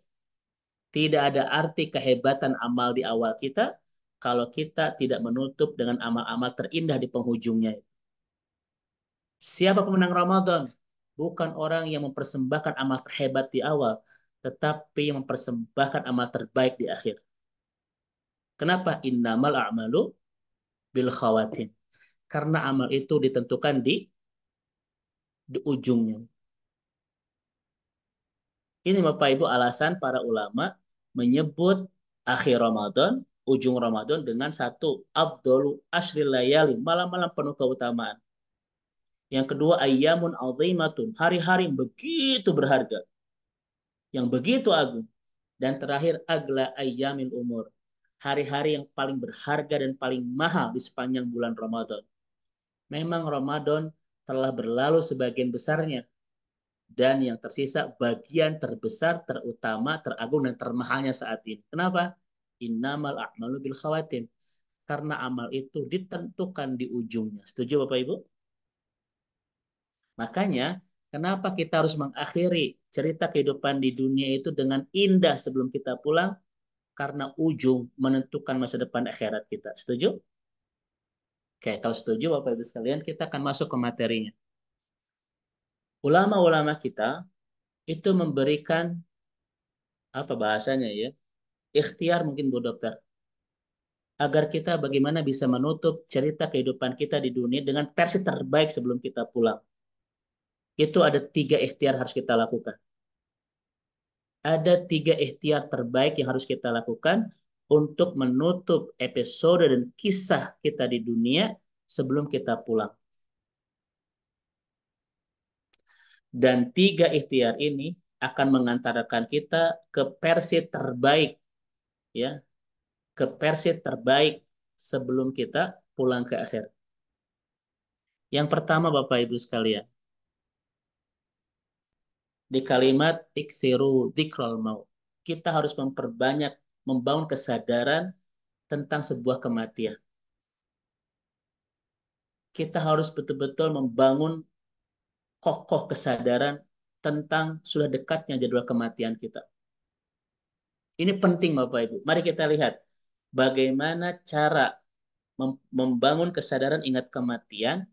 Tidak ada arti kehebatan amal di awal kita kalau kita tidak menutup dengan amal-amal terindah di penghujungnya. Siapa pemenang Ramadan? Bukan orang yang mempersembahkan amal terhebat di awal, tetapi yang mempersembahkan amal terbaik di akhir. Kenapa? Innamal a'malu bil khawatim. Karena amal itu ditentukan di ujungnya. Ini Bapak Ibu alasan para ulama menyebut akhir Ramadan, ujung Ramadan dengan satu, afdalu ashril layali, malam-malam penuh keutamaan. Yang kedua, ayyamun azimatun, hari-hari yang begitu berharga, yang begitu agung. Dan terakhir, agla ayyamil umur, hari-hari yang paling berharga dan paling mahal di sepanjang bulan Ramadan. Memang Ramadan telah berlalu sebagian besarnya, dan yang tersisa bagian terbesar, terutama, teragung, dan termahalnya saat ini. Kenapa? Innamal a'malu bil khawatim. Karena amal itu ditentukan di ujungnya. Setuju Bapak Ibu? Makanya, kenapa kita harus mengakhiri cerita kehidupan di dunia itu dengan indah sebelum kita pulang? Karena ujung menentukan masa depan akhirat kita. Setuju? Oke, kalau setuju Bapak Ibu sekalian, kita akan masuk ke materinya. Ulama-ulama kita itu memberikan apa bahasanya ya? Ikhtiar mungkin Bu Dokter. Agar kita bagaimana bisa menutup cerita kehidupan kita di dunia dengan versi terbaik sebelum kita pulang. Itu ada 3 ikhtiar harus kita lakukan. Ada 3 ikhtiar terbaik yang harus kita lakukan untuk menutup episode dan kisah kita di dunia sebelum kita pulang. Dan 3 ikhtiar ini akan mengantarkan kita ke versi terbaik, ya, ke versi terbaik sebelum kita pulang ke akhir. Yang pertama Bapak Ibu sekalian, di kalimat iksiru dzikrul maut, kita harus memperbanyak membangun kesadaran tentang sebuah kematian. Kita harus betul-betul membangun kokoh kesadaran tentang sudah dekatnya jadwal kematian kita. Ini penting Bapak Ibu. Mari kita lihat bagaimana cara membangun kesadaran ingat kematian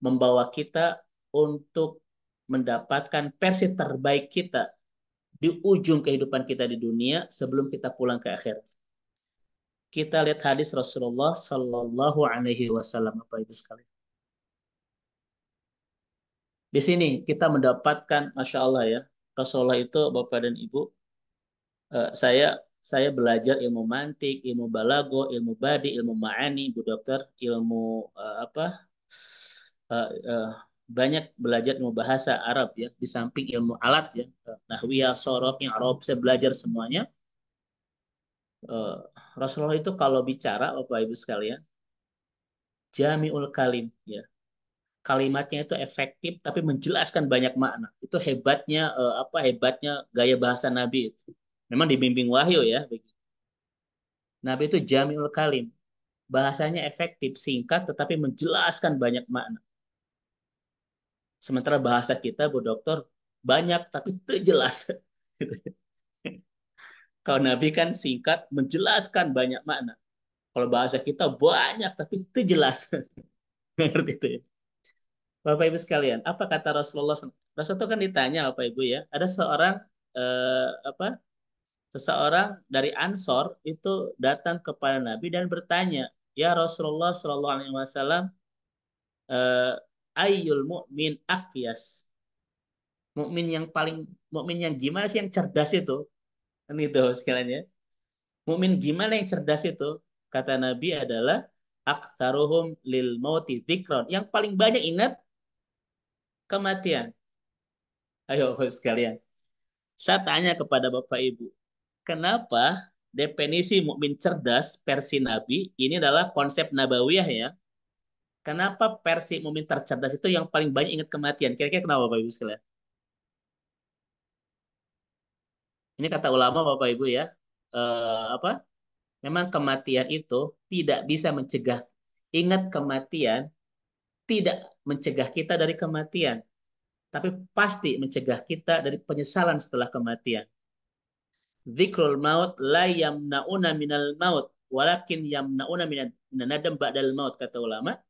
membawa kita untuk mendapatkan versi terbaik kita di ujung kehidupan kita di dunia sebelum kita pulang ke akhir. Kita lihat hadis Rasulullah Sallallahu Alaihi Wasallam, Bapak Ibu sekalian. Di sini kita mendapatkan, masya Allah ya, Rasulullah itu Bapak dan Ibu, saya belajar ilmu mantik, ilmu balago, ilmu badi, ilmu ma'ani, Bu Dokter, ilmu apa? eh, eh, banyak belajar ilmu bahasa Arab ya, di samping ilmu alat ya, nahwiyah, sorok, yang Arab, saya belajar semuanya. Eh, Rasulullah itu kalau bicara, Bapak Ibu sekalian, jami'ul kalim ya. Kalimatnya itu efektif tapi menjelaskan banyak makna. Itu hebatnya hebatnya gaya bahasa Nabi itu. Memang dibimbing wahyu ya. Nabi itu jami'ul kalim. Bahasanya efektif, singkat tetapi menjelaskan banyak makna. Sementara bahasa kita, Bu Dokter, banyak tapi tidak jelas. Kalau Nabi kan singkat, menjelaskan banyak makna. Kalau bahasa kita banyak tapi tidak jelas. Ngerti itu ya. Bapak Ibu sekalian, apa kata Rasulullah? Rasul itu kan ditanya Bapak Ibu ya, ada seorang apa? Seseorang dari Ansor itu datang kepada Nabi dan bertanya, ya Rasulullah Shallallahu Alaihi Wasallam, ayyul mu'min akyas, mukmin yang paling mukmin yang gimana sih yang cerdas itu? Kan itu sekalian ya. Mukmin gimana yang cerdas itu? Kata Nabi adalah aktsaruhum lil mauti dzikron, yang paling banyak ingat kematian. Ayo sekalian. Saya tanya kepada Bapak Ibu, kenapa definisi mukmin cerdas versi Nabi ini adalah konsep nabawiyah ya? Kenapa versi mukmin tercerdas itu yang paling banyak ingat kematian? Kira-kira kenapa Bapak Ibu sekalian? Ini kata ulama Bapak Ibu ya. Apa? Memang kematian itu tidak bisa mencegah. Ingat kematian tidak mencegah kita dari kematian, tapi pasti mencegah kita dari penyesalan setelah kematian. Dzikrul maut la yamnauna minal maut walakin yamnauna minan nadam ba'dal maut, kata ulama.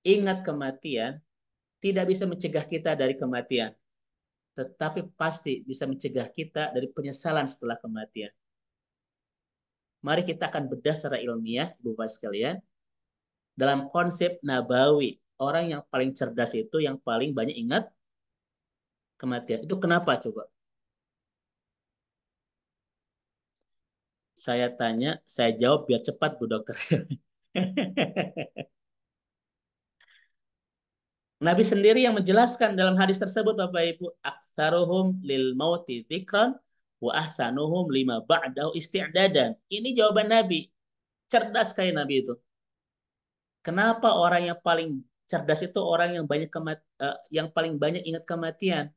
Ingat kematian tidak bisa mencegah kita dari kematian, tetapi pasti bisa mencegah kita dari penyesalan setelah kematian. Mari kita akan bedah secara ilmiah, Ibu Bapak sekalian, dalam konsep nabawi. Orang yang paling cerdas itu yang paling banyak ingat kematian. Itu kenapa coba? Saya tanya, saya jawab biar cepat Bu Dokter. Nabi sendiri yang menjelaskan dalam hadis tersebut Bapak Ibu, aktsaruhum lil mauti dzikran wa ahsanuhum lima ba'dahu isti'dadan. Ini jawaban Nabi. Cerdas kayak Nabi itu. Kenapa orang yang paling cerdas itu orang yang yang paling banyak ingat kematian?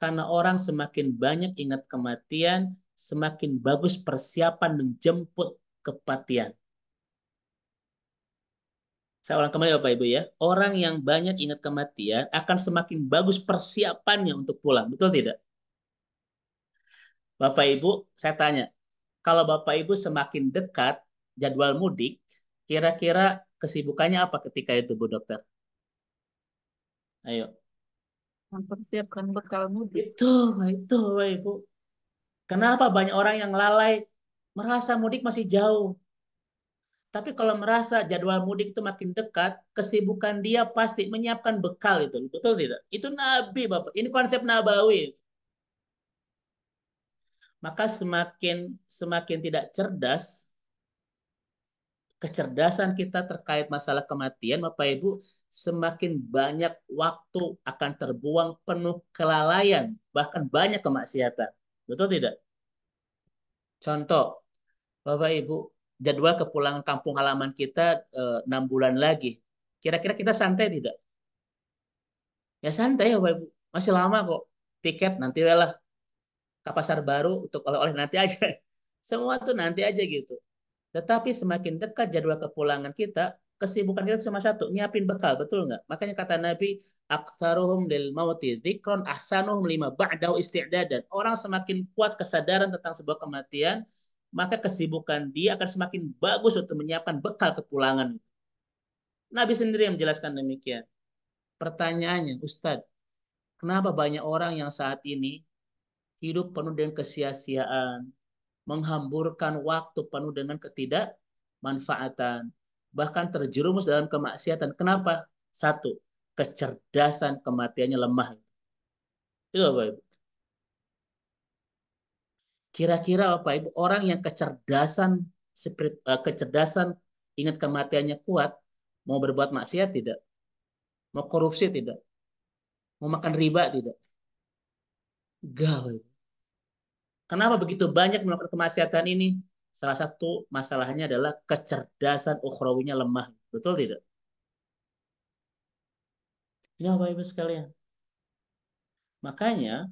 Karena orang semakin banyak ingat kematian, semakin bagus persiapan menjemput kematian. Saya ulang kembali Bapak Ibu ya. Orang yang banyak ingat kematian akan semakin bagus persiapannya untuk pulang. Betul tidak? Bapak Ibu, saya tanya. Kalau Bapak Ibu semakin dekat jadwal mudik, kira-kira kesibukannya apa ketika itu Bu Dokter? Ayo. Mempersiapkan bekal mudik. Itu Bapak Ibu. Kenapa banyak orang yang lalai merasa mudik masih jauh? Tapi kalau merasa jadwal mudik itu makin dekat, kesibukan dia pasti menyiapkan bekal itu. Betul tidak? Itu Nabi, Bapak. Ini konsep nabawi. Maka semakin semakin tidak cerdas kecerdasan kita terkait masalah kematian, Bapak Ibu, semakin banyak waktu akan terbuang penuh kelalaian, bahkan banyak kemaksiatan. Betul tidak? Contoh, Bapak Ibu, jadwal kepulangan kampung halaman kita 6 bulan lagi. Kira-kira kita santai tidak? Ya santai ya Bapak Ibu. Masih lama kok. Tiket nanti lah ke pasar baru untuk oleh-oleh nanti aja. Semua tuh nanti aja gitu. Tetapi semakin dekat jadwal kepulangan kita, kesibukan kita cuma satu, nyiapin bekal, betul nggak? Makanya kata Nabi, aktsaruhum lil mauti dzikron ahsanuhum lima ba'dahu isti'dadan. Orang semakin kuat kesadaran tentang sebuah kematian, maka kesibukan dia akan semakin bagus untuk menyiapkan bekal kepulangan. Nabi sendiri yang menjelaskan demikian. Pertanyaannya, Ustadz, kenapa banyak orang yang saat ini hidup penuh dengan kesia-siaan, menghamburkan waktu penuh dengan ketidakmanfaatan, bahkan terjerumus dalam kemaksiatan. Kenapa? Satu, kecerdasan kematiannya lemah. Itu Bapak Ibu. Kira-kira Bapak Ibu, orang yang kecerdasan ingat kematiannya kuat, mau berbuat maksiat tidak? Mau korupsi tidak? Mau makan riba tidak? Enggak, Bapak Ibu. Kenapa begitu banyak melakukan kemaksiatan ini? Salah satu masalahnya adalah kecerdasan ukhrawinya lemah. Betul tidak? Ini Bapak Ibu sekalian. Makanya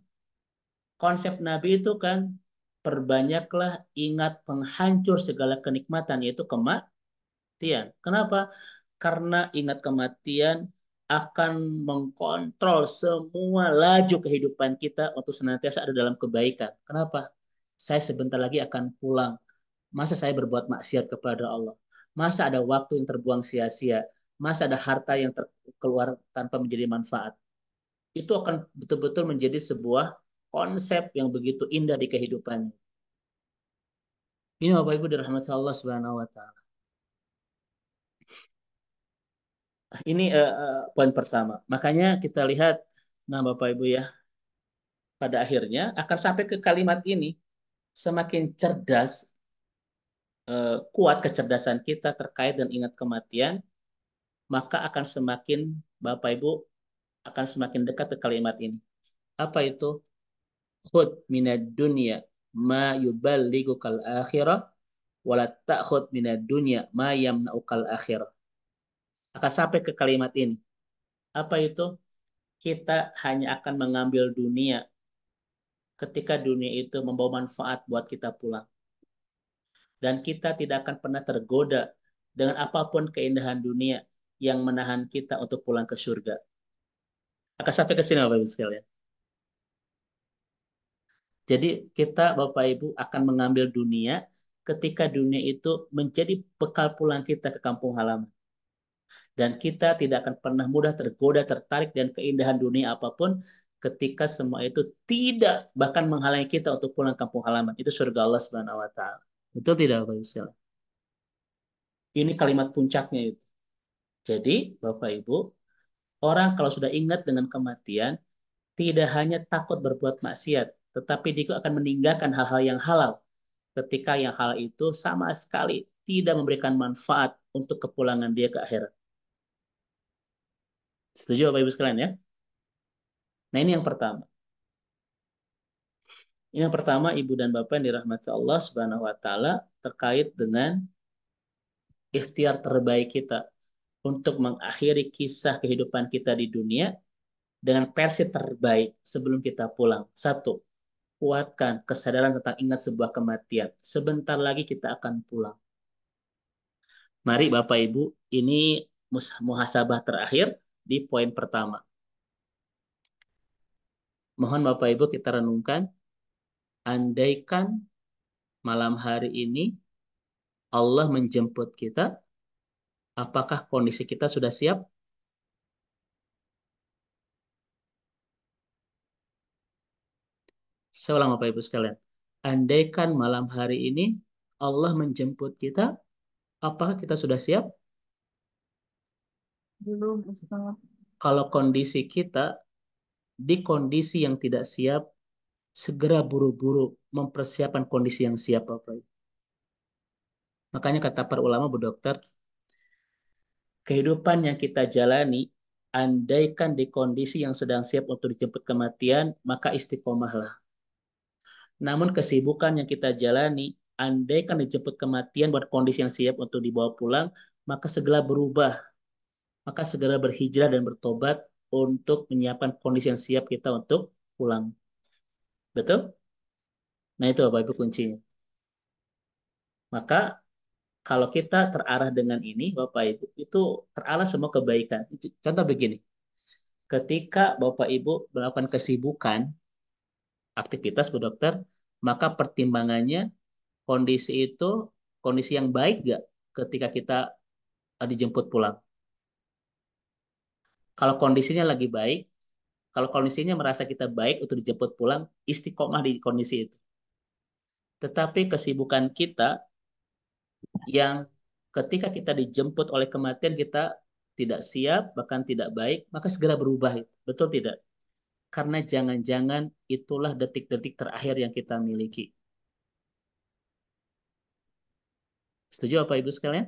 konsep Nabi itu kan perbanyaklah ingat penghancur segala kenikmatan yaitu kematian. Kenapa? Karena ingat kematian akan mengkontrol semua laju kehidupan kita untuk senantiasa ada dalam kebaikan. Kenapa? Saya sebentar lagi akan pulang. Masa saya berbuat maksiat kepada Allah? Masa ada waktu yang terbuang sia-sia? Masa ada harta yang keluar tanpa menjadi manfaat? Itu akan betul-betul menjadi sebuah konsep yang begitu indah di kehidupannya. Ini Bapak Ibu dirahmati Allah Subhanahu wa taala. Ini poin pertama. Makanya kita lihat nah Bapak Ibu ya, pada akhirnya akan sampai ke kalimat ini, semakin cerdas kuat kecerdasan kita terkait dan ingat kematian, maka akan semakin Bapak Ibu akan semakin dekat ke kalimat ini. Apa itu? Khud minad dunya ma yuballigukal akhirah wala ta'khud minad dunya ma yamna'ukal akhirah. Akan sampai ke kalimat ini. Apa itu? Kita hanya akan mengambil dunia ketika dunia itu membawa manfaat buat kita pulang. Dan kita tidak akan pernah tergoda dengan apapun keindahan dunia yang menahan kita untuk pulang ke surga. Akan sampai ke sini Bapak Ibu sekalian. Jadi kita Bapak Ibu akan mengambil dunia ketika dunia itu menjadi bekal pulang kita ke kampung halaman. Dan kita tidak akan pernah mudah tergoda, tertarik dan keindahan dunia apapun ketika semua itu tidak bahkan menghalangi kita untuk pulang kampung halaman. Itu surga Allah Subhanahu wa taala. Betul tidak Bapak Ibu sekalian? Ini kalimat puncaknya itu. Jadi Bapak Ibu, orang kalau sudah ingat dengan kematian tidak hanya takut berbuat maksiat, tetapi dia akan meninggalkan hal-hal yang halal ketika yang hal itu sama sekali tidak memberikan manfaat untuk kepulangan dia ke akhirat. Setuju Bapak Ibu sekalian ya? Nah ini yang pertama. Ini yang pertama Ibu dan Bapak yang dirahmati Allah Subhanahu wa taala terkait dengan ikhtiar terbaik kita untuk mengakhiri kisah kehidupan kita di dunia dengan versi terbaik sebelum kita pulang. Satu, kuatkan kesadaran tentang ingat sebuah kematian. Sebentar lagi kita akan pulang. Mari Bapak Ibu, ini muhasabah terakhir di poin pertama. Mohon Bapak Ibu kita renungkan, andaikan malam hari ini Allah menjemput kita, apakah kondisi kita sudah siap? Saya ulang Bapak Ibu sekalian. Andaikan malam hari ini Allah menjemput kita, apakah kita sudah siap? Belum, Ustaz. Kalau kondisi kita di kondisi yang tidak siap, segera buru-buru mempersiapkan kondisi yang siap Bapak Ibu. Makanya kata para ulama, Bu Dokter, kehidupan yang kita jalani, andaikan di kondisi yang sedang siap untuk dijemput kematian, maka istiqomahlah. Namun kesibukan yang kita jalani, andaikan dijemput kematian buat kondisi yang siap untuk dibawa pulang, maka segera berubah, maka segera berhijrah dan bertobat untuk menyiapkan kondisi yang siap kita untuk pulang. Betul? Nah itu Bapak Ibu kuncinya. Maka kalau kita terarah dengan ini, Bapak Ibu, itu terarah semua kebaikan. Contoh begini, ketika Bapak Ibu melakukan kesibukan, aktivitas Bu Dokter, maka pertimbangannya kondisi itu kondisi yang baik gak ketika kita dijemput pulang. Kalau kondisinya lagi baik, kalau kondisinya merasa kita baik untuk dijemput pulang, istiqomah di kondisi itu. Tetapi kesibukan kita yang ketika kita dijemput oleh kematian kita tidak siap, bahkan tidak baik, maka segera berubah. Betul tidak? Karena jangan-jangan itulah detik-detik terakhir yang kita miliki. Setuju apa Ibu sekalian?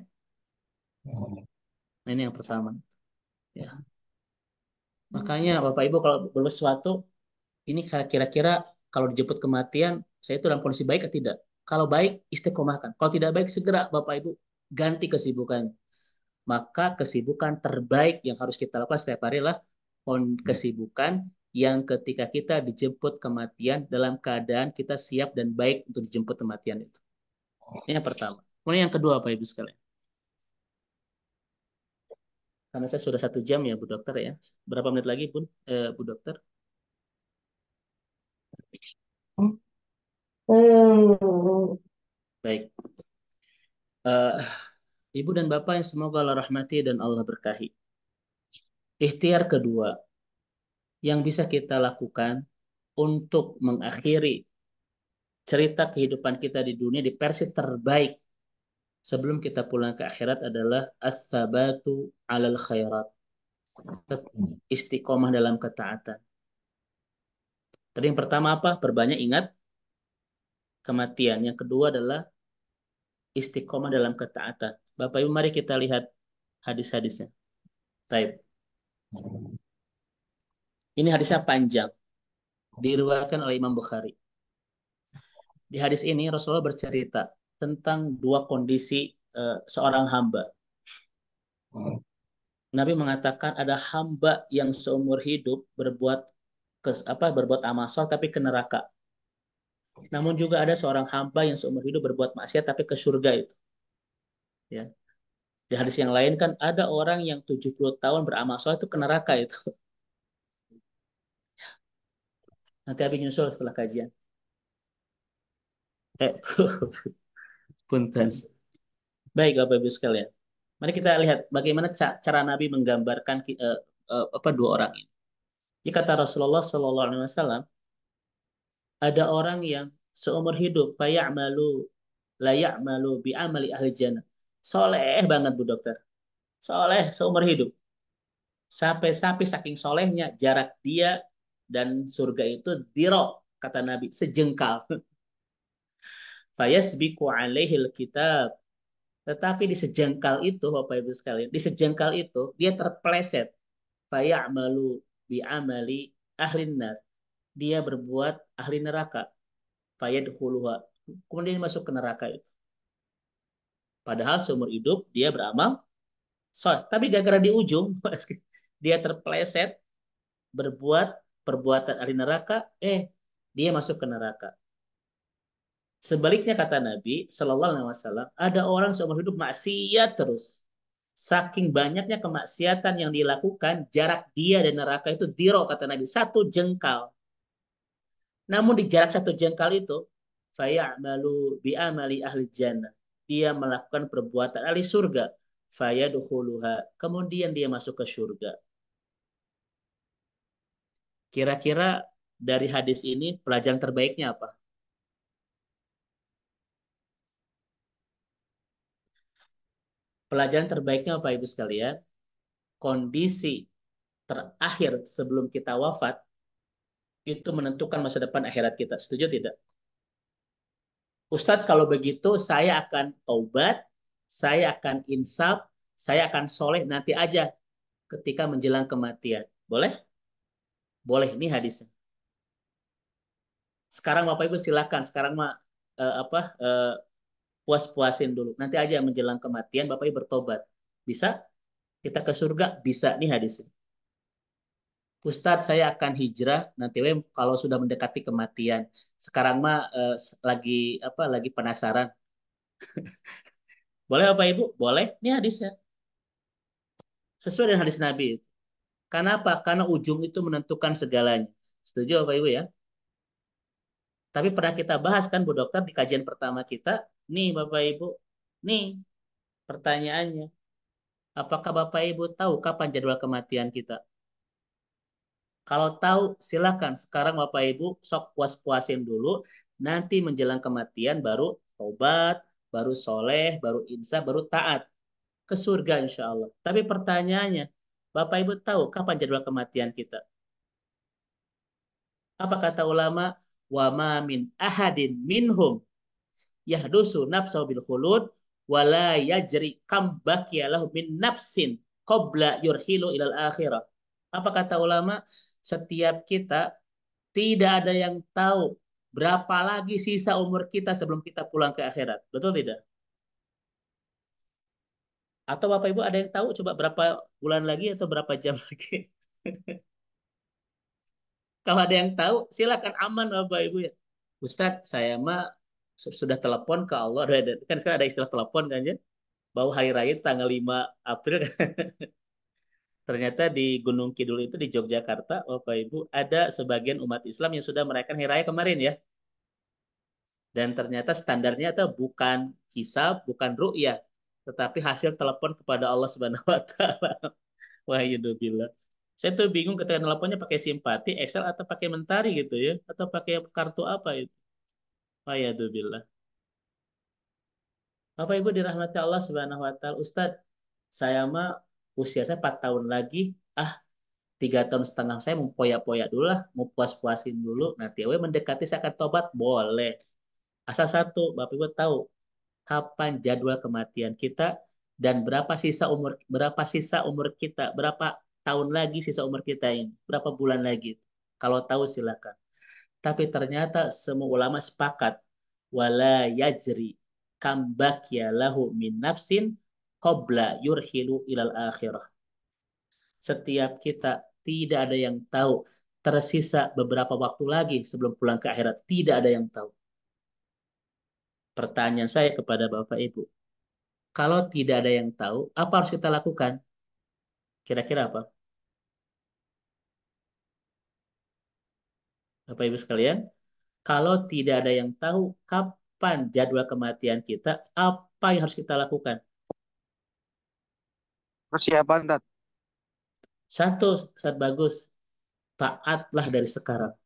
Nah, ini yang pertama. Ya. Makanya Bapak Ibu kalau bersesuatu, ini kira-kira kalau dijemput kematian, saya itu dalam kondisi baik atau tidak? Kalau baik, istiqomahkan. Kalau tidak baik, segera Bapak Ibu ganti kesibukan. Maka kesibukan terbaik yang harus kita lakukan setiap hari adalah kesibukan yang ketika kita dijemput kematian dalam keadaan kita siap dan baik untuk dijemput kematian itu. Ini yang pertama. Kemudian yang kedua, Pak Ibu sekalian. Karena saya sudah 1 jam ya, Bu Dokter ya. Berapa menit lagi, Bu Dokter? Baik. Uh, Ibu dan Bapak yang semoga Allah rahmati dan Allah berkahi. Ikhtiar kedua yang bisa kita lakukan untuk mengakhiri cerita kehidupan kita di dunia di versi terbaik sebelum kita pulang ke akhirat adalah ats-tsabatu 'alal khairat. Istiqomah dalam ketaatan. Tadi yang pertama apa? Perbanyak ingat kematian. Yang kedua adalah istiqomah dalam ketaatan. Bapak Ibu mari kita lihat hadis-hadisnya. Baik. Ini hadisnya panjang. Diriwayatkan oleh Imam Bukhari. Di hadis ini Rasulullah bercerita tentang 2 kondisi seorang hamba. Nabi mengatakan ada hamba yang seumur hidup berbuat amal soleh tapi ke neraka. Namun juga ada seorang hamba yang seumur hidup berbuat maksiat tapi ke surga itu. Ya. Di hadis yang lain kan ada orang yang 70 tahun beramal soleh itu ke neraka itu. Nanti habis nyusul setelah kajian. Eh, punten. Baik Bapak Ibu sekalian. Mari kita lihat bagaimana cara Nabi menggambarkan 2 orang ini. Jika kata Rasulullah Shallallahu Alaihi Wasallam, ada orang yang seumur hidup fayamalu la ya'malu bi amali ahli jannah. Soleh banget Bu Dokter. Soleh seumur hidup. Sampai saking solehnya jarak dia dan surga itu dirok kata Nabi sejengkal. Fayasbiqu alaihil kitab. Tetapi di sejengkal itu Bapak Ibu sekalian, di sejengkal itu dia terpeleset. Fayamalu bi amali ahli nar. Dia berbuat ahli neraka. Fayadkhuluha. Kemudian masuk ke neraka itu. Padahal seumur hidup dia beramal soleh. Tapi gara-gara di ujung dia terpeleset berbuat perbuatan ahli neraka, dia masuk ke neraka. Sebaliknya kata Nabi Shallallahu Alaihi Wasallam, ada orang seumur hidup maksiat terus. Saking banyaknya kemaksiatan yang dilakukan, jarak dia dan neraka itu diro kata Nabi 1 jengkal. Namun di jarak 1 jengkal itu, fayamalu bi amali ahli jannah. Dia melakukan perbuatan ahli surga. Fayadukhuluha. Kemudian dia masuk ke surga. Kira-kira dari hadis ini pelajaran terbaiknya apa? Pelajaran terbaiknya Bapak Ibu sekalian, kondisi terakhir sebelum kita wafat itu menentukan masa depan akhirat kita. Setuju tidak? Ustadz, kalau begitu saya akan taubat, saya akan insaf, saya akan soleh nanti aja ketika menjelang kematian. Boleh? Boleh, ini hadisnya. Sekarang Bapak Ibu silakan, sekarang mah apa puas-puasin dulu. Nanti aja menjelang kematian Bapak Ibu bertobat. Bisa? Kita ke surga? Bisa, nih hadisnya. Ustadz, saya akan hijrah nanti kalau sudah mendekati kematian. Sekarang mah lagi lagi penasaran. Boleh Bapak Ibu? Boleh. Ini hadisnya. Sesuai dengan hadis Nabi. Karena apa? Karena ujung itu menentukan segalanya. Setuju Bapak Ibu ya? Tapi pernah kita bahas kan Bu Dokter di kajian pertama kita. Nih Bapak Ibu. Nih pertanyaannya. Apakah Bapak Ibu tahu kapan jadwal kematian kita? Kalau tahu, silakan. Sekarang Bapak Ibu sok puas-puasin dulu. Nanti menjelang kematian baru tobat, baru soleh, baru insaf, baru taat. Ke surga insya Allah. Tapi pertanyaannya, Bapak Ibu tahu kapan jadwal kematian kita? Apa kata ulama? Wa ma min ahadin minhum yahdusu nafsahu bil khulud wala yajri kam baqiya lahu min nafsin qabla yurhilu ilal akhirah. Apa kata ulama? Setiap kita tidak ada yang tahu berapa lagi sisa umur kita sebelum kita pulang ke akhirat. Betul tidak? Atau Bapak Ibu ada yang tahu coba berapa bulan lagi atau berapa jam lagi? Kalau ada yang tahu, silakan aman Bapak Ibu ya. Ustadz, saya mah sudah telepon ke Allah. Kan sekarang ada istilah telepon kan ya. Bahwa hari raya itu tanggal 5 April. Ternyata di Gunung Kidul itu di Yogyakarta, Bapak Ibu, ada sebagian umat Islam yang sudah merayakan hari raya kemarin ya. Dan ternyata standarnya itu bukan hisab, bukan ru'yah, tetapi hasil telepon kepada Allah Subhanahu wa taala. Wahidzubillah. Saya tuh bingung ketika teleponnya pakai Simpati, Excel atau pakai Mentari gitu ya, atau pakai kartu apa itu. Wahidzubillah. Bapak Ibu dirahmati Allah Subhanahu wa taala. Ustadz, saya mah usia saya 4 tahun lagi, ah 3 tahun setengah saya mau poya-poya dulu lah, mau puas-puasin dulu. Nanti mendekati saya akan tobat, boleh. Asal satu, Bapak Ibu tahu kapan jadwal kematian kita dan berapa sisa umur kita, berapa tahun lagi sisa umur kita ini, berapa bulan lagi. Kalau tahu silakan. Tapi ternyata semua ulama sepakat wala yajri kambak ya lahu min nafsin qabla yurhilu ilal akhirah. Setiap kita tidak ada yang tahu tersisa beberapa waktu lagi sebelum pulang ke akhirat. Tidak ada yang tahu. Pertanyaan saya kepada Bapak Ibu, kalau tidak ada yang tahu, apa harus kita lakukan? Kira-kira apa? Bapak Ibu sekalian, kalau tidak ada yang tahu kapan jadwal kematian kita, apa yang harus kita lakukan? Persiapan, Tat. Satu, Ustaz bagus, taatlah dari sekarang.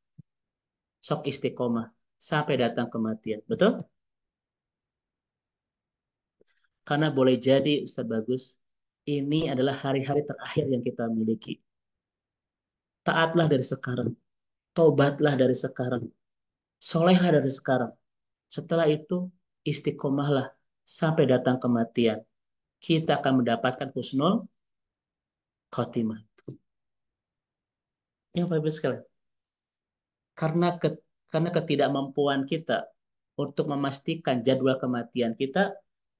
Sok istiqomah sampai datang kematian. Betul? Karena boleh jadi, Ustaz bagus, ini adalah hari-hari terakhir yang kita miliki. Taatlah dari sekarang. Tobatlah dari sekarang. Solehlah dari sekarang. Setelah itu, istiqomahlah sampai datang kematian. Kita akan mendapatkan husnul khotimah. Ya, Bapak Ibu sekalian. Karena ke, karena ketidakmampuan kita untuk memastikan jadwal kematian kita,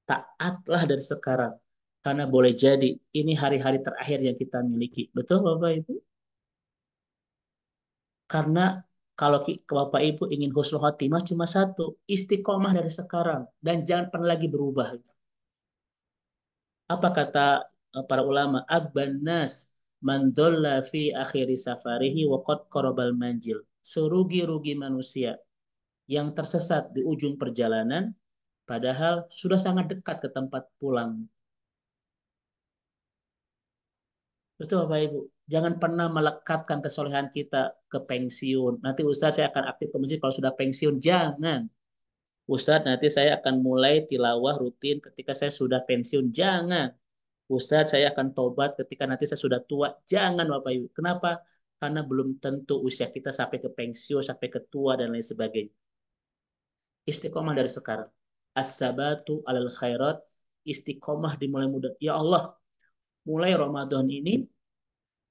taatlah dari sekarang. Karena boleh jadi ini hari-hari terakhir yang kita miliki. Betul Bapak Ibu? Karena kalau Bapak Ibu ingin husnul khotimah cuma satu, istiqomah dari sekarang dan jangan pernah lagi berubah. Apa kata para ulama? Abban nas man dhalla fi akhiri safarihi wa qad qarabal manjil. Serugi-rugi manusia yang tersesat di ujung perjalanan padahal sudah sangat dekat ke tempat pulang. Betul Bapak Ibu. Jangan pernah melekatkan kesolehan kita ke pensiun. Nanti Ustadz saya akan aktif ke masjid kalau sudah pensiun. Jangan. Ustadz nanti saya akan mulai tilawah rutin ketika saya sudah pensiun. Jangan. Ustadz saya akan tobat ketika nanti saya sudah tua. Jangan Bapak Ibu. Kenapa? Karena belum tentu usia kita sampai ke pensiun, sampai ke tua dan lain sebagainya. Istiqomah dari sekarang. As-sabatu alal khairat istiqomah dimulai muda. Ya Allah, mulai Ramadan ini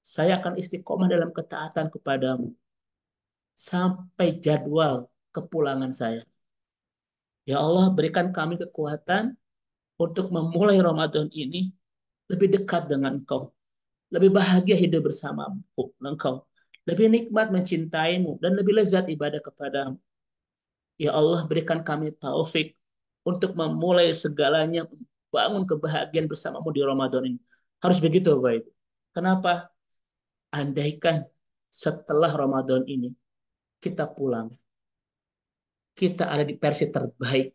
saya akan istiqomah dalam ketaatan kepadamu sampai jadwal kepulangan saya. Ya Allah, berikan kami kekuatan untuk memulai Ramadan ini lebih dekat dengan Engkau, lebih bahagia hidup bersamamu, Engkau, lebih nikmat mencintaimu, dan lebih lezat ibadah kepadamu. Ya Allah, berikan kami taufik untuk memulai segalanya, bangun kebahagiaan bersamamu di Ramadan ini. Harus begitu, Bapak Ibu. Kenapa? Andaikan setelah Ramadan ini kita pulang, kita ada di versi terbaik,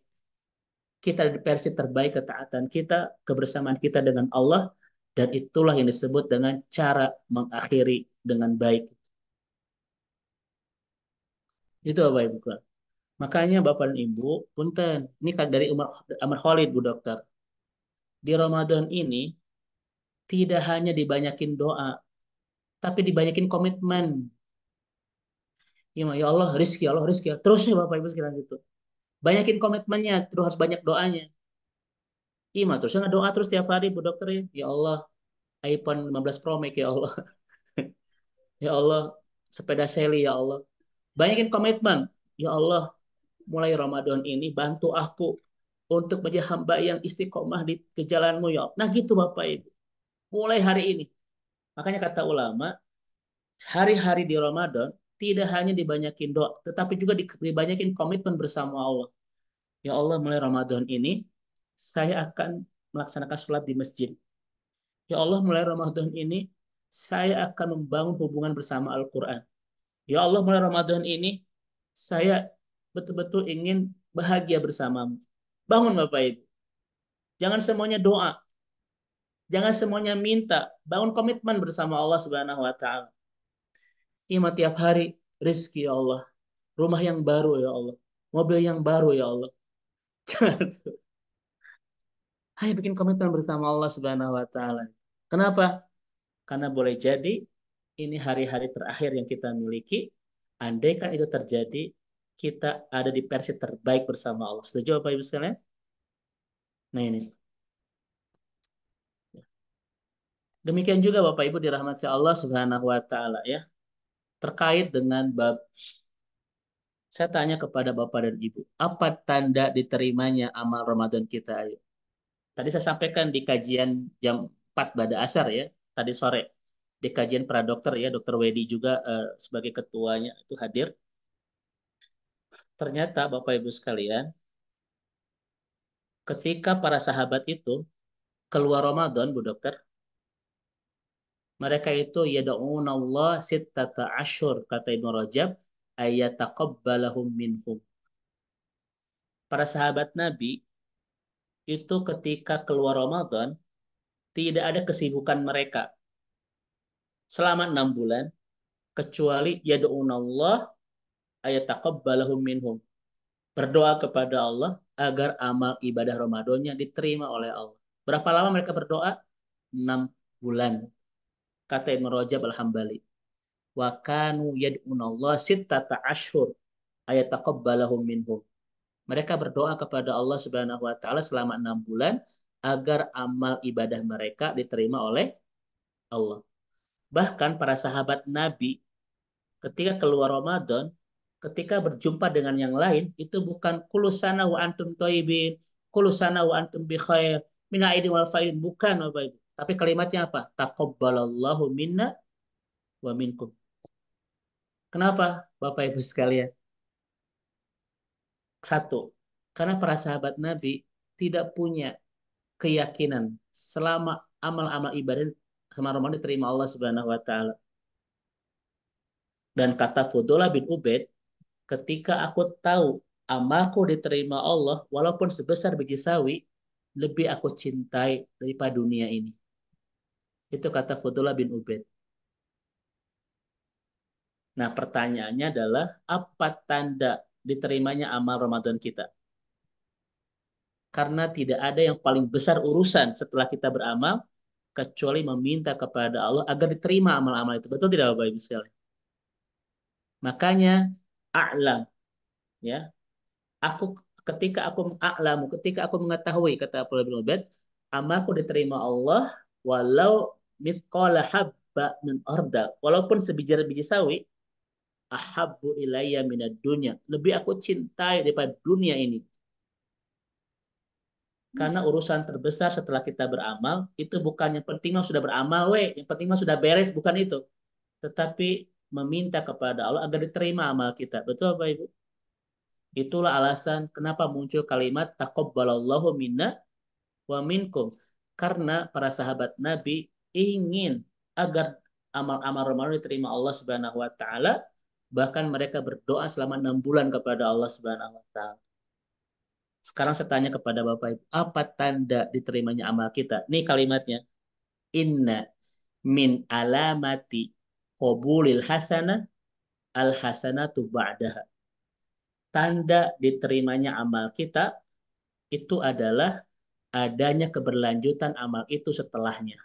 kita ada di versi terbaik ketaatan kita, kebersamaan kita dengan Allah, dan itulah yang disebut dengan cara mengakhiri dengan baik. Itu Bapak Ibu. Makanya Bapak dan Ibu, punten, ini kan dari Umar Khalid, Bu Dokter. Di Ramadan ini tidak hanya dibanyakin doa, tapi dibanyakin komitmen. Ya Allah, rizki, ya Allah, rizki. Terus ya Bapak Ibu sekalian gitu. Banyakin komitmennya, terus harus banyak doanya. Iya, terusnya nggak doa terus tiap hari, Bu Dokter ya. Ya Allah, iPhone 15 Pro Max ya Allah. Ya Allah, sepeda Sally ya Allah. Banyakin komitmen. Ya Allah, mulai Ramadan ini bantu aku untuk menjadi hamba yang istiqomah ke jalanmu ya Allah. Nah gitu Bapak Ibu. Mulai hari ini. Makanya kata ulama, hari-hari di Ramadan tidak hanya dibanyakin doa, tetapi juga dibanyakin komitmen bersama Allah. Ya Allah, mulai Ramadan ini saya akan melaksanakan sholat di masjid. Ya Allah, mulai Ramadan ini saya akan membangun hubungan bersama Al-Quran. Ya Allah, mulai Ramadan ini saya betul-betul ingin bahagia bersamamu. Bangun Bapak Ibu. Jangan semuanya doa. Jangan semuanya minta. Bangun komitmen bersama Allah Subhanahu wa taala. Ima tiap hari rezeki ya Allah. Rumah yang baru ya Allah. Mobil yang baru ya Allah. Ayo bikin komitmen bersama Allah Subhanahu wa taala. Kenapa? Karena boleh jadi ini hari-hari terakhir yang kita miliki. Andaikan itu terjadi, kita ada di versi terbaik bersama Allah. Setuju Bapak Ibu sekalian? Nah ini. Demikian juga Bapak Ibu dirahmati Allah Subhanahu wa taala ya. Terkait dengan bab, saya tanya kepada Bapak dan Ibu, apa tanda diterimanya amal Ramadan kita? Ayo. Tadi saya sampaikan di kajian jam 4 pada asar ya, tadi sore. Di kajian para dokter ya, Dokter Wedi juga sebagai ketuanya itu hadir. Ternyata Bapak Ibu sekalian, ketika para sahabat itu keluar Ramadan, Bu Dokter, mereka itu yad'unallah sittata asyur, kata Ibnu Rajab, ayataqabbalahum minhum. Para sahabat Nabi itu ketika keluar Ramadan, tidak ada kesibukan mereka selama 6 bulan, kecuali yad'unallah ayataqabbalahum minhum. Berdoa kepada Allah agar amal ibadah Ramadannya diterima oleh Allah. Berapa lama mereka berdoa? 6 bulan. Kata Ibnu Rajab Al-Hambali. Wa kanu yad'unallah sittata ashhur ayataqabbalahum minhum. Mereka berdoa kepada Allah Subhanahu wa taala selama 6 bulan agar amal ibadah mereka diterima oleh Allah. Bahkan para sahabat Nabi ketika keluar Ramadan, ketika berjumpa dengan yang lain, itu bukan kulusana wa antum toibin, kulusana wa antum bi khair, mina aidin wal faidin, bukan Bapak Ibu. Tapi kalimatnya apa? Taqabbalallahu minna wa minkum. Kenapa Bapak Ibu sekalian? Satu, karena para sahabat Nabi tidak punya keyakinan selama amal-amal ibadah sama Ramadan diterima Allah Subhanahu wa taala. Dan kata Fudullah bin Ubaid, ketika aku tahu amalku diterima Allah walaupun sebesar biji sawi, lebih aku cintai daripada dunia ini. Itu kata Fudullah bin Ubaid. Nah, pertanyaannya adalah apa tanda diterimanya amal Ramadan kita? Karena tidak ada yang paling besar urusan setelah kita beramal kecuali meminta kepada Allah agar diterima amal-amal itu. Betul tidak Bapak Ibu sekalian? Makanya a'lam ya. Aku ketika aku a'lamu, ketika aku mengetahui kata Abdullah bin Ubaid, amalku diterima Allah walau mithqala habba min ordal. Walaupun sebiji sawi, ahabbu ilayya minad dunya. Lebih aku cintai daripada dunia ini. Karena urusan terbesar setelah kita beramal, itu bukan yang penting mah sudah beramal, yang penting mah sudah beres, bukan itu. Tetapi meminta kepada Allah agar diterima amal kita. Betul Bapak Ibu? Itulah alasan kenapa muncul kalimat taqabbalallahu minna wa minkum. Karena para sahabat Nabi ingin agar amal-amal Ramadan diterima Allah Subhanahu wa taala, bahkan mereka berdoa selama 6 bulan kepada Allah Subhanahu wa taala. Sekarang saya tanya kepada Bapak Ibu, apa tanda diterimanya amal kita? Nih kalimatnya. Inna min alamati qabulil hasanah al hasanatu ba'daha. Tanda diterimanya amal kita itu adalah adanya keberlanjutan amal itu setelahnya.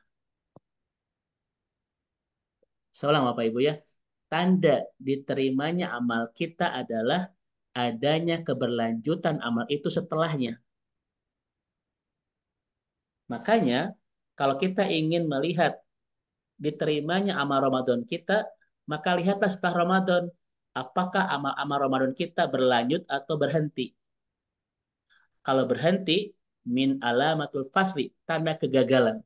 Saya ulang Bapak Ibu ya. Tanda diterimanya amal kita adalah adanya keberlanjutan amal itu setelahnya. Makanya kalau kita ingin melihat diterimanya amal Ramadan kita, maka lihatlah setelah Ramadan, apakah amal-amal Ramadan kita berlanjut atau berhenti. Kalau berhenti, min alamatul fasli, tanda kegagalan.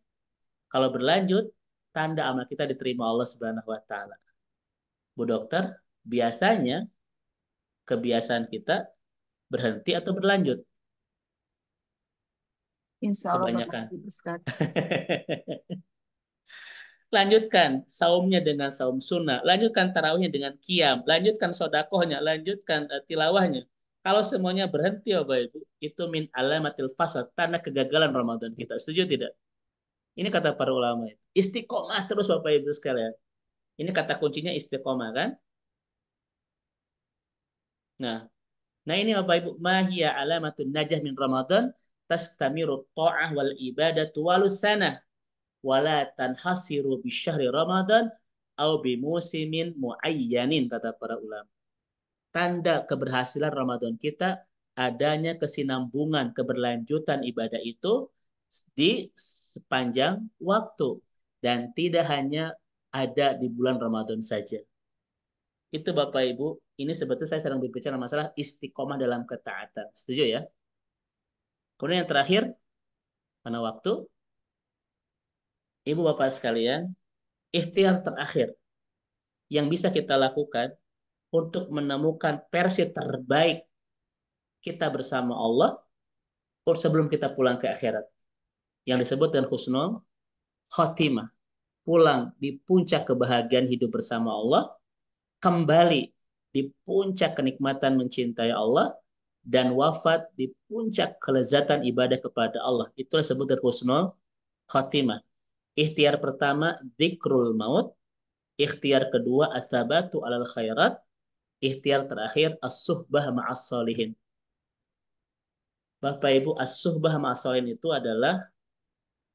Kalau berlanjut, tanda amal kita diterima Allah Subhanahu wa taala. Bu dokter, biasanya kebiasaan kita berhenti atau berlanjut? Insya Allah Kebanyakan. berlanjut Ustaz. Lanjutkan saumnya dengan saum sunnah, lanjutkan tarawihnya dengan qiyam, lanjutkan sodakohnya, lanjutkan tilawahnya. Kalau semuanya berhenti, Bapak Ibu, itu min alamatil fasad, tanda kegagalan Ramadan kita. Setuju tidak? Ini kata para ulama itu. Istiqomah terus Bapak Ibu sekalian. Ini kata kuncinya istiqomah kan? Nah, nah ini Bapak Ibu, mahia alamatun najah min Ramadan tastamiru ta'ah wal ibadatu walus sanah wala tanhasiru bi syahri Ramadan au bi musimin muayyanin kata para ulama. Tanda keberhasilan Ramadan kita adanya kesinambungan keberlanjutan ibadah itu di sepanjang waktu dan tidak hanya ada di bulan Ramadan saja. Itu Bapak Ibu, ini sebetulnya saya sedang berbicara masalah istiqomah dalam ketaatan. Setuju ya? Kemudian yang terakhir, pada waktu, Ibu Bapak sekalian, ikhtiar terakhir yang bisa kita lakukan untuk menemukan versi terbaik kita bersama Allah sebelum kita pulang ke akhirat. Yang disebut dengan husnul khotimah. Pulang di puncak kebahagiaan hidup bersama Allah, kembali di puncak kenikmatan mencintai Allah, dan wafat di puncak kelezatan ibadah kepada Allah. Itulah disebut dengan husnul khotimah. Ikhtiar pertama, dzikrul maut. Ikhtiar kedua, asabatu alal khairat. Ikhtiar terakhir, as-suhbah ma'as solihin. Bapak Ibu, as-suhbah ma'as solihin itu adalah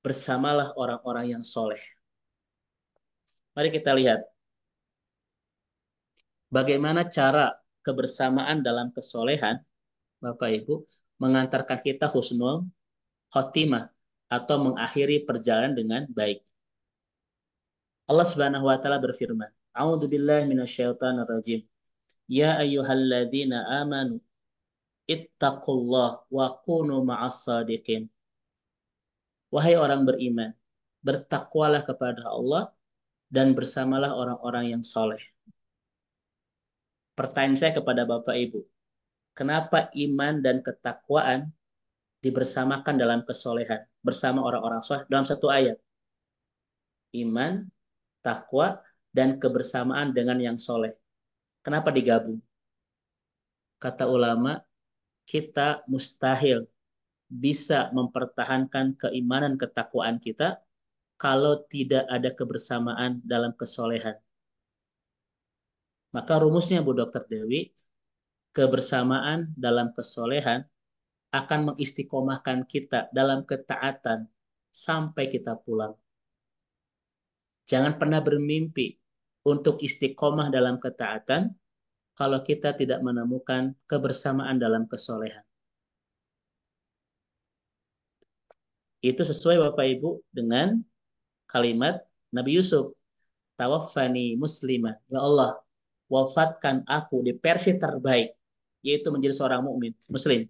bersamalah orang-orang yang soleh. Mari kita lihat bagaimana cara kebersamaan dalam kesolehan, Bapak Ibu, mengantarkan kita husnul khotimah atau mengakhiri perjalanan dengan baik. Allah Subhanahu wa taala berfirman, "A'udzu billahi minasyaitonir rajim. Ya ayyuhalladzina amanu ittaqullah wa kunu ma'as shadiqin." Wahai orang beriman, bertakwalah kepada Allah dan bersamalah orang-orang yang soleh. Pertanyaan saya kepada Bapak Ibu, kenapa iman dan ketakwaan dibersamakan dalam kesolehan bersama orang-orang soleh dalam satu ayat? Iman, takwa, dan kebersamaan dengan yang soleh. Kenapa digabung? Kata ulama, kita mustahil bisa mempertahankan keimanan ketakwaan kita kalau tidak ada kebersamaan dalam kesolehan. Maka rumusnya Bu Dr. Dewi, kebersamaan dalam kesolehan akan mengistiqomahkan kita dalam ketaatan sampai kita pulang. Jangan pernah bermimpi untuk istiqomah dalam ketaatan kalau kita tidak menemukan kebersamaan dalam kesolehan. Itu sesuai Bapak Ibu dengan kalimat Nabi Yusuf. Tawaffani musliman. Ya Allah, wafatkan aku di versi terbaik, yaitu menjadi seorang mukmin, muslim.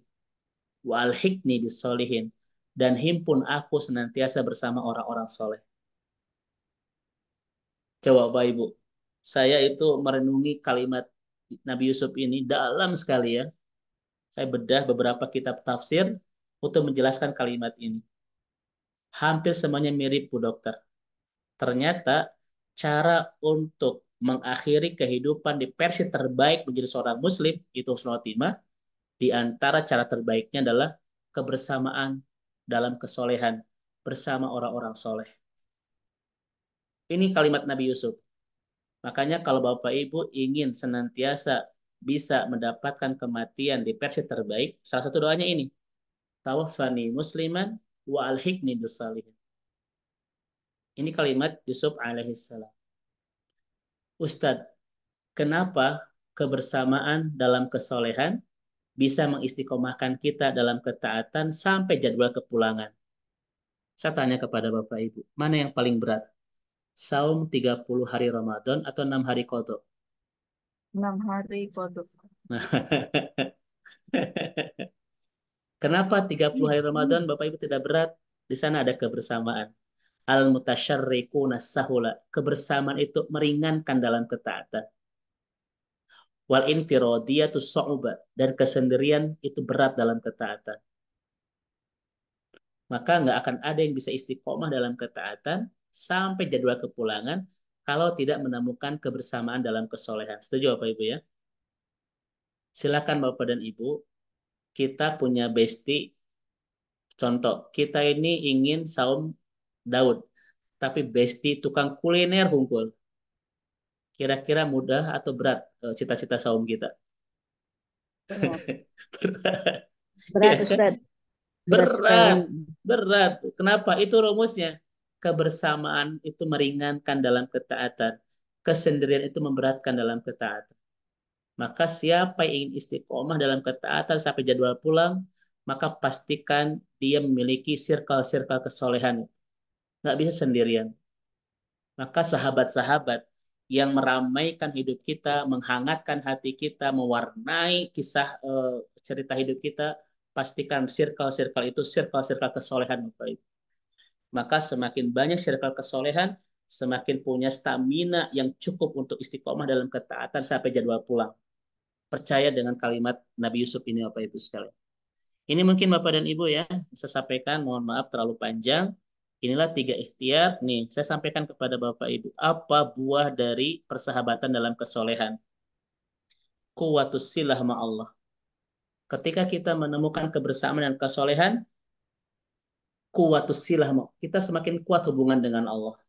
Wa alhiqni bisolihin. Dan himpun aku senantiasa bersama orang-orang soleh. Coba Bapak Ibu, saya itu merenungi kalimat Nabi Yusuf ini dalam sekali ya. Saya bedah beberapa kitab tafsir untuk menjelaskan kalimat ini. Hampir semuanya mirip Bu Dokter. Ternyata cara untuk mengakhiri kehidupan di versi terbaik menjadi seorang muslim itu husnul khotimah, di antara cara terbaiknya adalah kebersamaan dalam kesolehan bersama orang-orang soleh. Ini kalimat Nabi Yusuf. Makanya kalau Bapak Ibu ingin senantiasa bisa mendapatkan kematian di versi terbaik, salah satu doanya ini. Tawaffani musliman wa alhiqni bisalihin. Ini kalimat Yusuf alaihissalam. Ustadz, kenapa kebersamaan dalam kesolehan bisa mengistiqomahkan kita dalam ketaatan sampai jadwal kepulangan? Saya tanya kepada Bapak Ibu, mana yang paling berat? Saum 30 hari Ramadan atau 6 hari qadha? 6 hari kodok. Kenapa 30 hari Ramadan Bapak Ibu tidak berat? Di sana ada kebersamaan. Al-mutasyarriquna sahula. Kebersamaan itu meringankan dalam ketaatan. Wal infiradiyatu su'uba. Dan kesendirian itu berat dalam ketaatan. Maka nggak akan ada yang bisa istiqomah dalam ketaatan sampai jadwal kepulangan kalau tidak menemukan kebersamaan dalam kesolehan. Setuju Bapak Ibu ya? Silakan Bapak dan Ibu, kita punya bestie. Contoh, kita ini ingin saum Daud, tapi bestie tukang kuliner hunkul. Kira-kira mudah atau berat cita-cita saum kita? Berat. Berat. Ya Berat, kan? Ustaz. Berat sekali. Berat, berat. Kenapa? Itu rumusnya. Kebersamaan itu meringankan dalam ketaatan. Kesendirian itu memberatkan dalam ketaatan. Maka siapa yang ingin istiqomah dalam ketaatan sampai jadwal pulang, maka pastikan dia memiliki circle-circle kesolehan. Nggak bisa sendirian. Maka sahabat-sahabat yang meramaikan hidup kita, menghangatkan hati kita, mewarnai kisah cerita hidup kita, pastikan circle-circle itu circle-circle kesolehan Bapak Ibu. Maka semakin banyak circle kesolehan, semakin punya stamina yang cukup untuk istiqomah dalam ketaatan sampai jadwal pulang. Percaya dengan kalimat Nabi Yusuf ini Bapak Ibu sekalian. Ini mungkin Bapak dan Ibu ya, saya sampaikan, mohon maaf terlalu panjang. Inilah 3 ikhtiar. Nih, saya sampaikan kepada Bapak Ibu. Apa buah dari persahabatan dalam kesolehan? Quwwatus silah ma'allah. Ketika kita menemukan kebersamaan dan kesolehan, quwwatus silah ma'allah. Kita semakin kuat hubungan dengan Allah.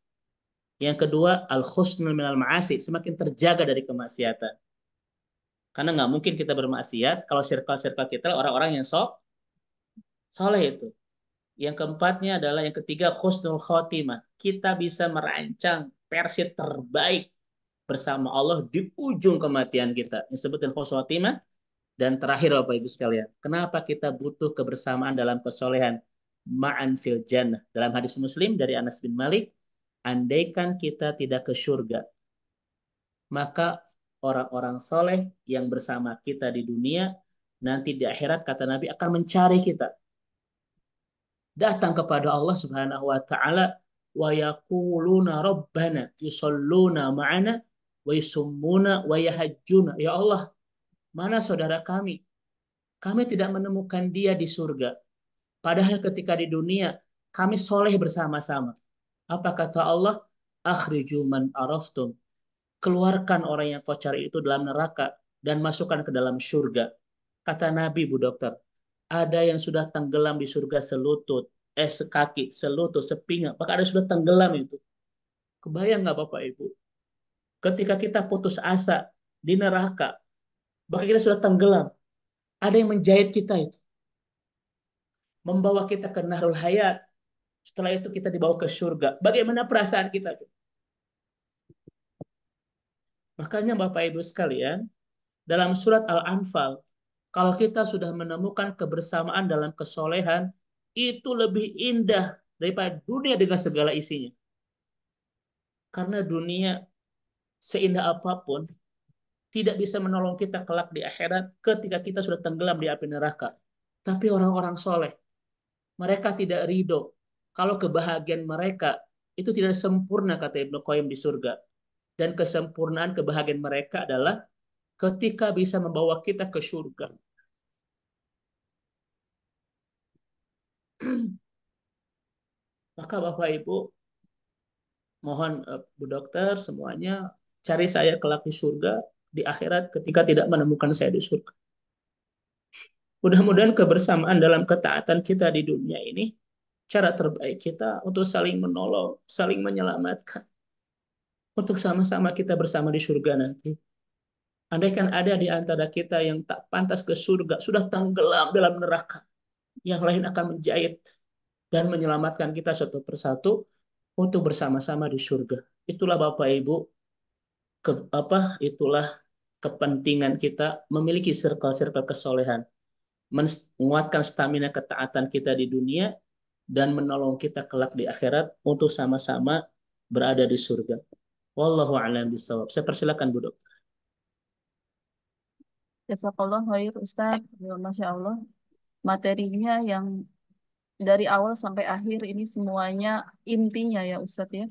Yang kedua, al-khusnul minal ma'asi. Semakin terjaga dari kemaksiatan. Karena nggak mungkin kita bermaksiat kalau circle-circle kita orang-orang yang soleh itu. Yang keempatnya adalah yang ketiga husnul khotimah. Kita bisa merancang versi terbaik bersama Allah di ujung kematian kita. Yang sebutin husnul khotimah. Dan terakhir Bapak Ibu sekalian, kenapa kita butuh kebersamaan dalam kesolehan? Ma'an fil jannah. Dalam hadis Muslim dari Anas bin Malik, andaikan kita tidak ke surga, maka orang-orang soleh yang bersama kita di dunia, nanti di akhirat kata Nabi akan mencari kita, datang kepada Allah Subhanahu wa taala, wa yaquluna rabbana yusalluna ma'ana wa yusummuna wa yahajjuna. Ya Allah, mana saudara kami? Kami tidak menemukan dia di surga. Padahal ketika di dunia kami soleh bersama-sama. Apa kata Allah? Akhriju man araftum. Keluarkan orang yang kau cari itu dalam neraka dan masukkan ke dalam surga. Kata Nabi, Bu Dokter, ada yang sudah tenggelam di surga selutut, sekaki, selutut, sepinggang, bahkan ada yang sudah tenggelam itu. Kebayang nggak Bapak Ibu? Ketika kita putus asa di neraka, bahkan kita sudah tenggelam, ada yang menjahit kita itu, membawa kita ke Nahrul Hayat. Setelah itu kita dibawa ke surga. Bagaimana perasaan kita? Makanya Bapak Ibu sekalian, dalam surat Al-Anfal, kalau kita sudah menemukan kebersamaan dalam kesolehan, itu lebih indah daripada dunia dengan segala isinya. Karena dunia seindah apapun tidak bisa menolong kita kelak di akhirat ketika kita sudah tenggelam di api neraka. Tapi orang-orang soleh, mereka tidak ridho kalau kebahagiaan mereka itu tidak sempurna, kata Ibnu Qayyim di surga. Dan kesempurnaan kebahagiaan mereka adalah ketika bisa membawa kita ke surga. Maka Bapak Ibu, mohon Bu Dokter semuanya cari saya kelak di surga di akhirat ketika tidak menemukan saya di surga. Mudah-mudahan kebersamaan dalam ketaatan kita di dunia ini cara terbaik kita untuk saling menolong, saling menyelamatkan, untuk sama-sama kita bersama di surga nanti. Andaikan ada di antara kita yang tak pantas ke surga, sudah tenggelam dalam neraka, yang lain akan menjahit dan menyelamatkan kita satu persatu untuk bersama-sama di surga. Itulah Bapak Ibu, itulah kepentingan kita memiliki circle-circle kesolehan, menguatkan stamina ketaatan kita di dunia dan menolong kita kelak di akhirat untuk sama-sama berada di surga. Wallahu a'lam bishawab. Saya persilakan Bu Dok. Jazakallah khair Ustaz. Ya, Masya Allah. Materinya yang dari awal sampai akhir ini semuanya intinya ya Ustaz ya.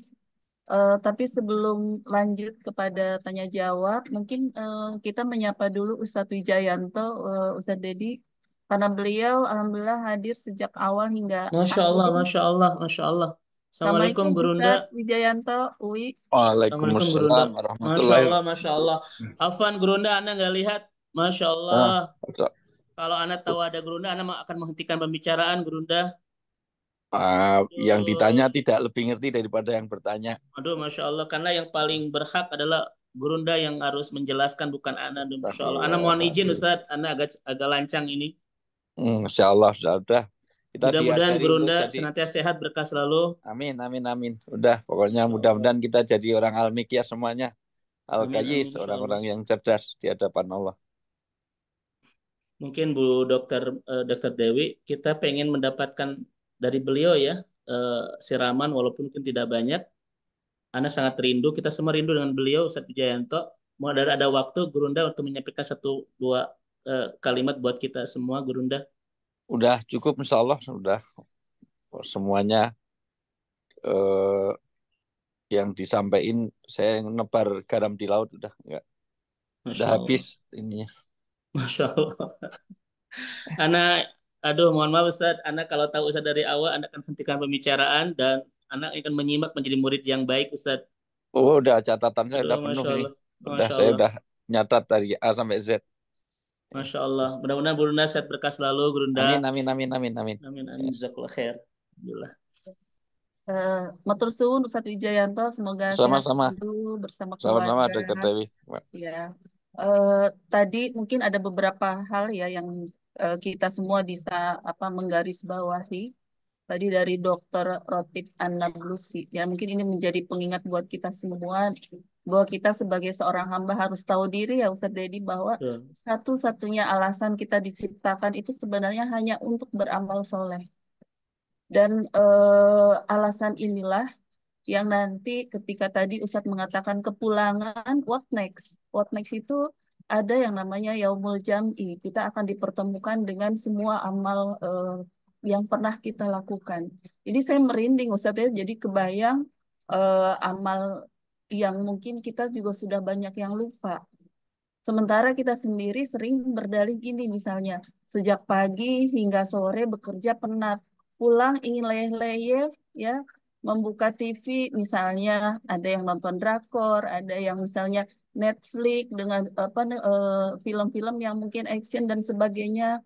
Tapi sebelum lanjut kepada tanya jawab, mungkin kita menyapa dulu Ustadz Wijayanto, Ustadz Dedi, karena beliau alhamdulillah hadir sejak awal hingga Masya Allah, akhir. Masya Allah, Masya Allah. Assalamualaikum Assalamualaikum Gurunda. Ustadz Wijayanto, Uwi. Assalamualaikum Gurunda. Waalaikumsalam Masya warahmatullahi Allah, Masya Allah. Afwan Gurunda, Anda nggak lihat? Masya Allah. wabarakatuh. Kalau Anda tahu ada Gurunda, Anda akan menghentikan pembicaraan Gurunda. Yang ditanya tidak lebih ngerti daripada yang bertanya. Aduh, Masya Allah. Karena yang paling berhak adalah Gurunda yang harus menjelaskan, bukan Anda. Masya Allah. Anda mohon izin Ustadz, Anda agak lancang ini. Insya Allah sudah. Kita Mudah-mudahan diajari Gurunda untuk jadi. senantiasa sehat, berkah selalu. Amin, amin, amin. Udah, pokoknya mudah-mudahan kita jadi orang al-mikyah semuanya. Al-kayis, orang-orang yang cerdas di hadapan Allah. Mungkin Bu Dokter Dewi, kita pengen mendapatkan dari beliau ya siraman walaupun mungkin tidak banyak. Anda sangat rindu, kita semua rindu dengan beliau Ustadz Wijayanto. Mau ada waktu Gurunda untuk menyampaikan 1-2 kalimat buat kita semua Gurunda. Udah cukup insya Allah, sudah semuanya yang disampaikan. Saya nebar garam di laut udah enggak. Udah habis ininya. Masya Allah. Aduh mohon maaf Ustadz, Anda kalau tahu Ustadz dari awal, Anda akan hentikan pembicaraan dan Anda akan menyimak menjadi murid yang baik Ustadz. Oh udah, catatan saya udah Aduh, penuh Masya ini. Allah. Udah, Masya saya Allah. udah nyatat dari A sampai Z. Masya Allah. Mudah-mudahan Gurunda sehat berkah selalu Gurunda. Amin, amin, amin, amin, amin. Amin, amin. Jazakallah khair. Alhamdulillah. Matur suwun Ustadz Wijayanto, semoga sehat Sama-sama. selalu bersama Sama-sama keluarga. Dr. Dewi. Ya. Tadi mungkin ada beberapa hal ya yang kita semua bisa menggarisbawahi. Tadi dari Dokter Rotib An-Nablusi. Ya, mungkin ini menjadi pengingat buat kita semua bahwa kita sebagai seorang hamba harus tahu diri ya Ustadz Dedi bahwa satu-satunya alasan kita diciptakan itu sebenarnya hanya untuk beramal soleh. Dan alasan inilah yang nanti ketika tadi Ustadz mengatakan kepulangan, what next? What next itu ada yang namanya Yaumul Jam'i. Kita akan dipertemukan dengan semua amal yang pernah kita lakukan. Jadi saya merinding Ustadz ya, jadi kebayang amal yang mungkin kita juga sudah banyak yang lupa. Sementara kita sendiri sering berdalih gini misalnya, sejak pagi hingga sore bekerja penat, pulang ingin leyeh-leyeh, ya, membuka TV misalnya ada yang nonton drakor, ada yang misalnya Netflix dengan film-film yang mungkin action dan sebagainya.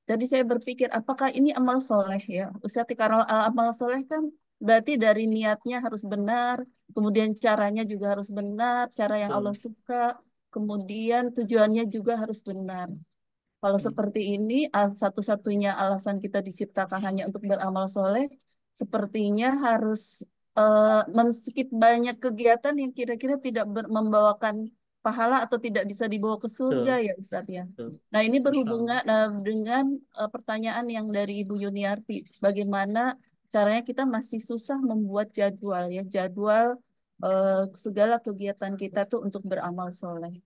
Jadi saya berpikir apakah ini amal soleh ya? Ustaz, karena amal soleh kan berarti dari niatnya harus benar, kemudian caranya juga harus benar, cara yang Allah suka, kemudian tujuannya juga harus benar. Kalau seperti ini, satu-satunya alasan kita diciptakan hanya untuk beramal soleh, sepertinya harus men-skip banyak kegiatan yang kira-kira tidak membawakan pahala atau tidak bisa dibawa ke surga Betul, ya Ustadz ya. betul. Nah ini Masya Allah. berhubungan dengan pertanyaan yang dari Ibu Yuniarti, bagaimana caranya kita masih susah membuat jadwal ya, jadwal segala kegiatan kita tuh untuk beramal soleh.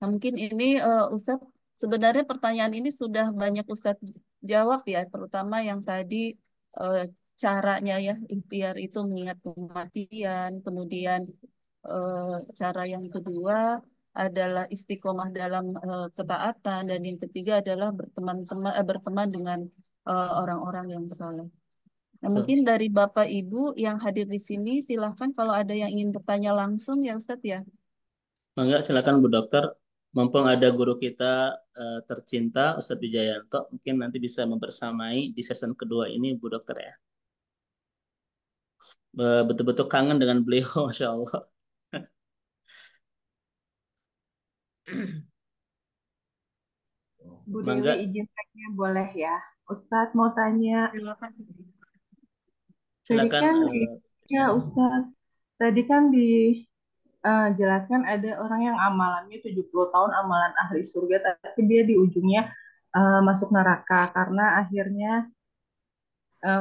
Nah, mungkin ini Ustadz, sebenarnya pertanyaan ini sudah banyak Ustadz jawab ya, terutama yang tadi eh, caranya ya, ikhtiar itu mengingat kematian, kemudian eh, cara yang kedua adalah istiqomah dalam ketaatan, dan yang ketiga adalah berteman dengan orang-orang yang saleh. Nah, Betul. mungkin dari Bapak Ibu yang hadir di sini, silahkan kalau ada yang ingin bertanya langsung ya Ustadz ya. Mangga silakan Bu Dokter. Mumpung ada guru kita tercinta Ustadz Wijayanto, mungkin nanti bisa membersamai di season kedua ini Bu Dokter ya. Betul-betul kangen dengan beliau, Masya Allah. Bu Dewi Mangga, izin tanya boleh ya? Ustadz mau tanya, Silakan. tadi silakan. kan ya Ustadz, tadi kan dijelaskan ada orang yang amalannya 70 tahun amalan ahli surga, tapi dia di ujungnya masuk neraka karena akhirnya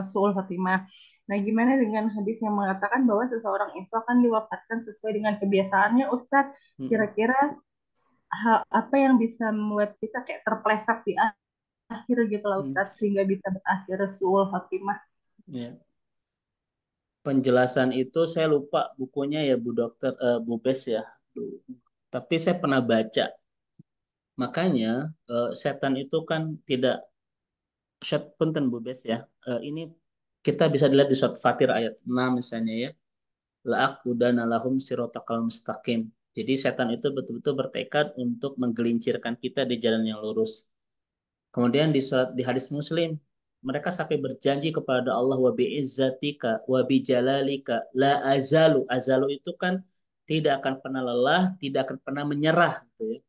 suul khotimah. Nah, gimana dengan hadis yang mengatakan bahwa seseorang itu akan diwafatkan sesuai dengan kebiasaannya, Ustadz? Kira-kira hal apa yang bisa membuat kita kayak terpleset di akhir gitu lah Ustadz, sehingga bisa berakhir suul khotimah? Ya. Penjelasan itu saya lupa bukunya ya Bu Dokter, Bu Bes ya. Duh. Tapi saya pernah baca. Makanya setan itu kan tidak punten Bu Bes ya. Ini kita bisa dilihat di surat Fatir ayat 6 misalnya ya. La'aqudana lahum siratal mustaqim. Jadi setan itu betul-betul bertekad untuk menggelincirkan kita di jalan yang lurus. Kemudian di hadis Muslim, mereka sampai berjanji kepada Allah wa bi'izzatika wa bijalalika la azalu. Azalu itu kan tidak akan pernah lelah, tidak akan pernah menyerah gitu ya.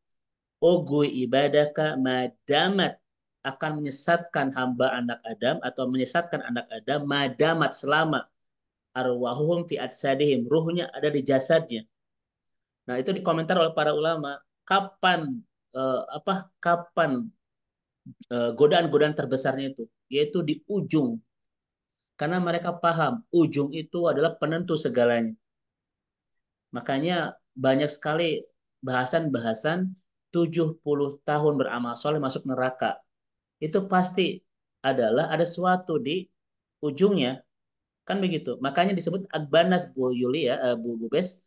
Ogui ibadaka madamat, akan menyesatkan hamba anak Adam atau menyesatkan anak Adam madamat selama arwahuhum fi adsadihim, ruhnya ada di jasadnya. Nah, itu dikomentar oleh para ulama, kapan kapan godaan-godaan terbesarnya itu, yaitu di ujung. Karena mereka paham ujung itu adalah penentu segalanya. Makanya banyak sekali bahasan-bahasan 70 tahun beramal soleh masuk neraka. Itu pasti adalah ada sesuatu di ujungnya. Kan begitu. Makanya disebut Akbanas Bu Yuli ya, Bu Bes.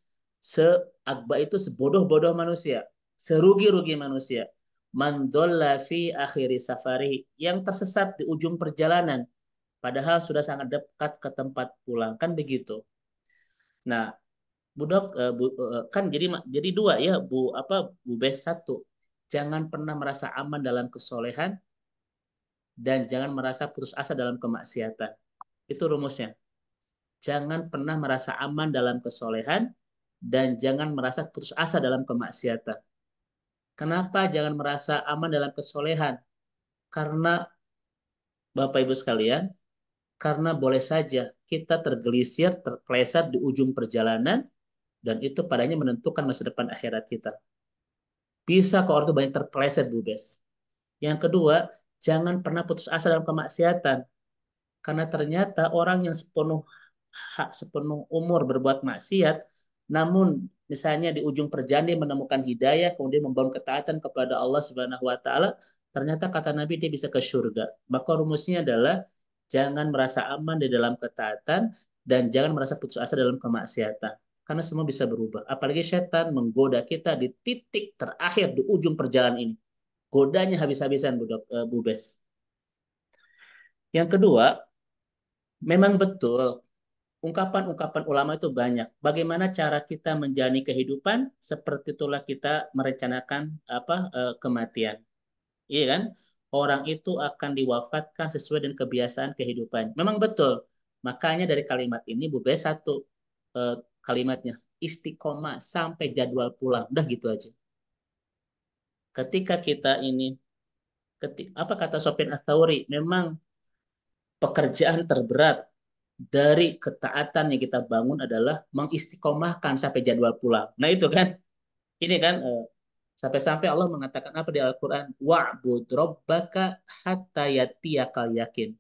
Akba itu sebodoh-bodoh manusia. Serugi-rugi manusia. Mandolla fi akhiri safari. Yang tersesat di ujung perjalanan. Padahal sudah sangat dekat ke tempat pulang. Kan begitu. Nah, Budok kan jadi dua ya Bu Bes satu. Jangan pernah merasa aman dalam kesolehan dan jangan merasa putus asa dalam kemaksiatan. Itu rumusnya. Jangan pernah merasa aman dalam kesolehan dan jangan merasa putus asa dalam kemaksiatan. Kenapa jangan merasa aman dalam kesolehan? Karena Bapak Ibu sekalian, karena boleh saja kita tergelisir, terpeleset di ujung perjalanan dan itu padanya menentukan masa depan akhirat kita. Bisa kok orang itu banyak terpeleset, Bu Bes. Yang kedua, jangan pernah putus asa dalam kemaksiatan. Karena ternyata orang yang sepenuh hak, sepenuh umur berbuat maksiat, namun misalnya di ujung perjalanan menemukan hidayah, kemudian membangun ketaatan kepada Allah Subhanahu wa taala, ternyata kata Nabi dia bisa ke surga. Maka rumusnya adalah jangan merasa aman di dalam ketaatan dan jangan merasa putus asa dalam kemaksiatan. Karena semua bisa berubah. Apalagi setan menggoda kita di titik terakhir di ujung perjalanan ini. Godanya habis-habisan Bu Bes. Yang kedua, memang betul ungkapan-ungkapan ulama itu banyak. Bagaimana cara kita menjalani kehidupan, seperti itulah kita merencanakan kematian. Iya kan? Orang itu akan diwafatkan sesuai dengan kebiasaan kehidupan. Memang betul. Makanya dari kalimat ini Bu Bes satu kalimatnya istiqomah sampai jadwal pulang. Udah gitu aja. Ketika kita ini apa kata Sofyan Ats-Tsauri, memang pekerjaan terberat dari ketaatan yang kita bangun adalah mengistiqomahkan sampai jadwal pulang. Nah itu kan. Ini kan sampai-sampai Allah mengatakan apa di Al-Quran? Wa'bud rabbaka hatta yatiyakal yakin.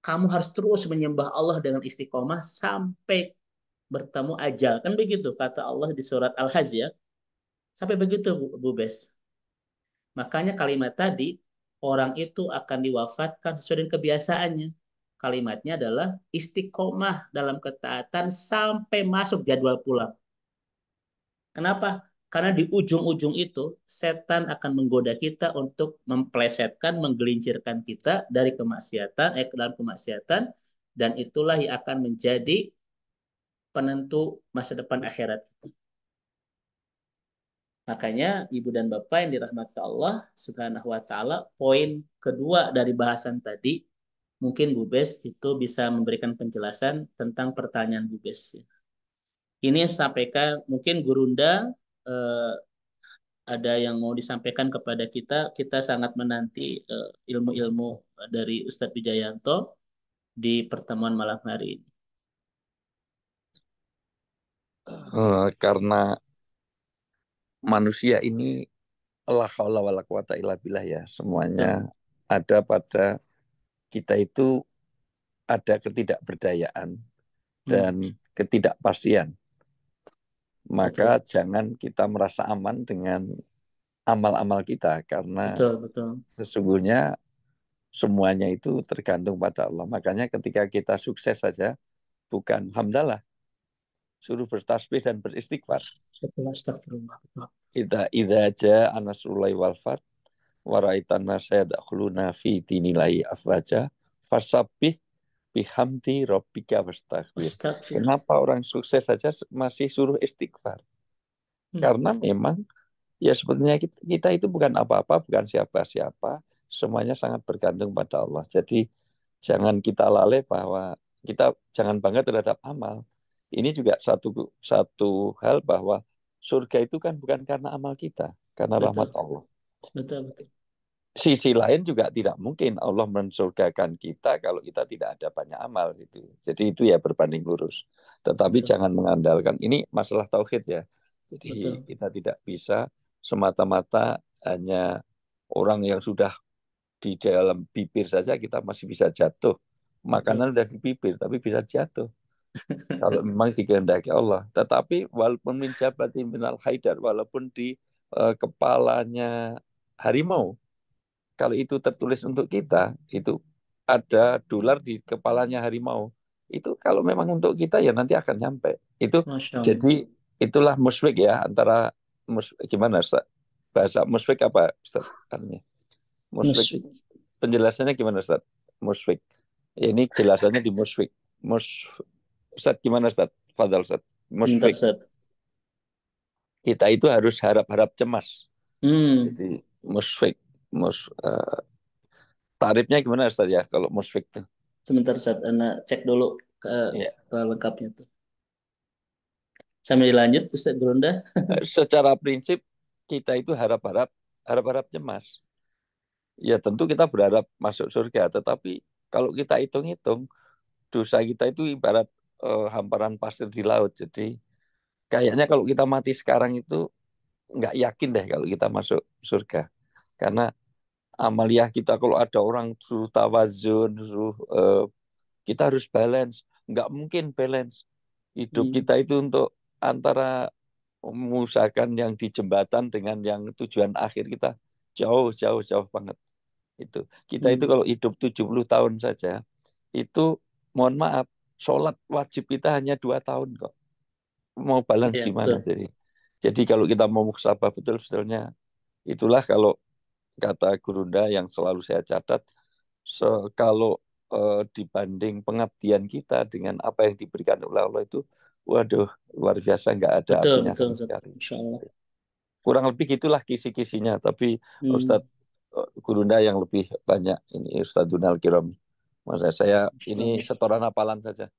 Kamu harus terus menyembah Allah dengan istiqomah sampai bertemu ajal. Kan begitu kata Allah di surat Al-Hajj ya. Sampai begitu Bu Bes. Makanya kalimat tadi, orang itu akan diwafatkan sesuai dengan kebiasaannya. Kalimatnya adalah istiqomah dalam ketaatan sampai masuk jadwal pulang. Kenapa? Karena di ujung-ujung itu setan akan menggoda kita untuk memplesetkan, menggelincirkan kita dari kemaksiatan, ke dalam kemaksiatan, dan itulah yang akan menjadi penentu masa depan akhirat. Makanya Ibu dan Bapak yang dirahmati Allah Subhanahu wa taala, poin kedua dari bahasan tadi, mungkin Bu Bes itu bisa memberikan penjelasan tentang pertanyaan Bu Bes. Ini sampaikan mungkin Gurunda eh, ada yang mau disampaikan kepada kita. Kita sangat menanti ilmu-ilmu dari Ustadz Wijayanto di pertemuan malam hari ini. Karena manusia ini la haula wala quwata illa billah ya, semuanya ada pada kita itu ada ketidakberdayaan dan ketidakpastian. Maka jangan kita merasa aman dengan amal-amal kita, karena sesungguhnya semuanya itu tergantung pada Allah. Makanya ketika kita sukses saja, bukan hamdalah, suruh bertasbih dan beristighfar. Idza jaa nasrullahi wal fath wa ra'aitan nasa yadkhuluna fi dinillahi afwaja fasabbih bihamdi rabbika wastaghfir. Kenapa orang sukses saja masih suruh istighfar? Karena memang ya sebetulnya kita itu bukan apa-apa, bukan siapa-siapa, semuanya sangat bergantung pada Allah. Jadi jangan kita lalai bahwa kita jangan bangga terhadap amal. Ini juga satu hal bahwa surga itu kan bukan karena amal kita, karena rahmat Allah. Betul. Sisi lain juga tidak mungkin Allah mensurgakan kita kalau kita tidak ada banyak amal gitu. Jadi itu ya berbanding lurus. Tetapi jangan mengandalkan, ini masalah tauhid ya. Jadi kita tidak bisa semata-mata hanya orang yang sudah di dalam bibir saja kita masih bisa jatuh. Makanan udah di bibir tapi bisa jatuh. Kalau memang dikehendaki Allah. Tetapi walaupun min jabati minal haidar, walaupun di kepalanya harimau, kalau itu tertulis untuk kita, itu ada dolar di kepalanya harimau. Itu kalau memang untuk kita ya nanti akan nyampe. Itu jadi itulah musyrik ya, antara gimana Ustaz? Bahasa musyrik apa Ustaz? Musyrik. Penjelasannya gimana Ustaz? Musyrik. Ini jelasannya di musyrik. Ustaz gimana Ustaz? Fadal Ustaz. Musyrik. Kita itu harus harap-harap cemas. Jadi musyrik. Tarifnya gimana Ustaz ya kalau musyrik tuh? Sebentar Ustaz, Anda cek dulu ke lengkapnya tuh. Sambil dilanjut Ustaz Gurunda. Secara prinsip kita itu harap-harap cemas. Ya tentu kita berharap masuk surga, tetapi kalau kita hitung-hitung dosa kita itu ibarat hamparan pasir di laut. Jadi kayaknya kalau kita mati sekarang itu nggak yakin deh kalau kita masuk surga. Karena amaliah kita kalau ada orang suruh tawazun, kita harus balance. Nggak mungkin balance. Hidup kita itu untuk antara mengusahakan yang di jembatan dengan yang tujuan akhir kita jauh banget. Itu kita itu kalau hidup 70 tahun saja, itu mohon maaf, sholat wajib kita hanya 2 tahun kok. Mau balance gimana? Jadi kalau kita mau muhasabah betul sebetulnya, itulah kalau kata Gurunda yang selalu saya catat, kalau dibanding pengabdian kita dengan apa yang diberikan oleh Allah itu, waduh, luar biasa, nggak ada artinya sama sekali. Kurang lebih gitulah kisi-kisinya, tapi Ustadz Gurunda yang lebih banyak, ini Ustadz Dunal Kiram. Maksud saya ini setoran hafalan saja.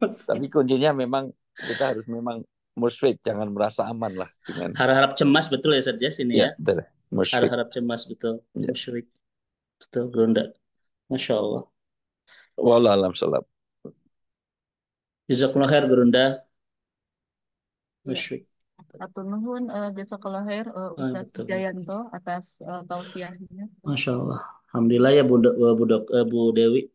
Tapi kuncinya memang kita harus memang musyrik, jangan merasa aman lah dengan harap-harap cemas, betul ya Ustaz sini ya. Harap-harap cemas, betul. Musyrik. Betul Gurunda. Masya Allah. Wallahualam salam. Jazakumullah khair Gurunda. Musyrik. Atur nuhun jazakallah khair Ustadz Betul. Jayanto atas tausiahnya. Masya Allah. Alhamdulillah ya Bu Dewi.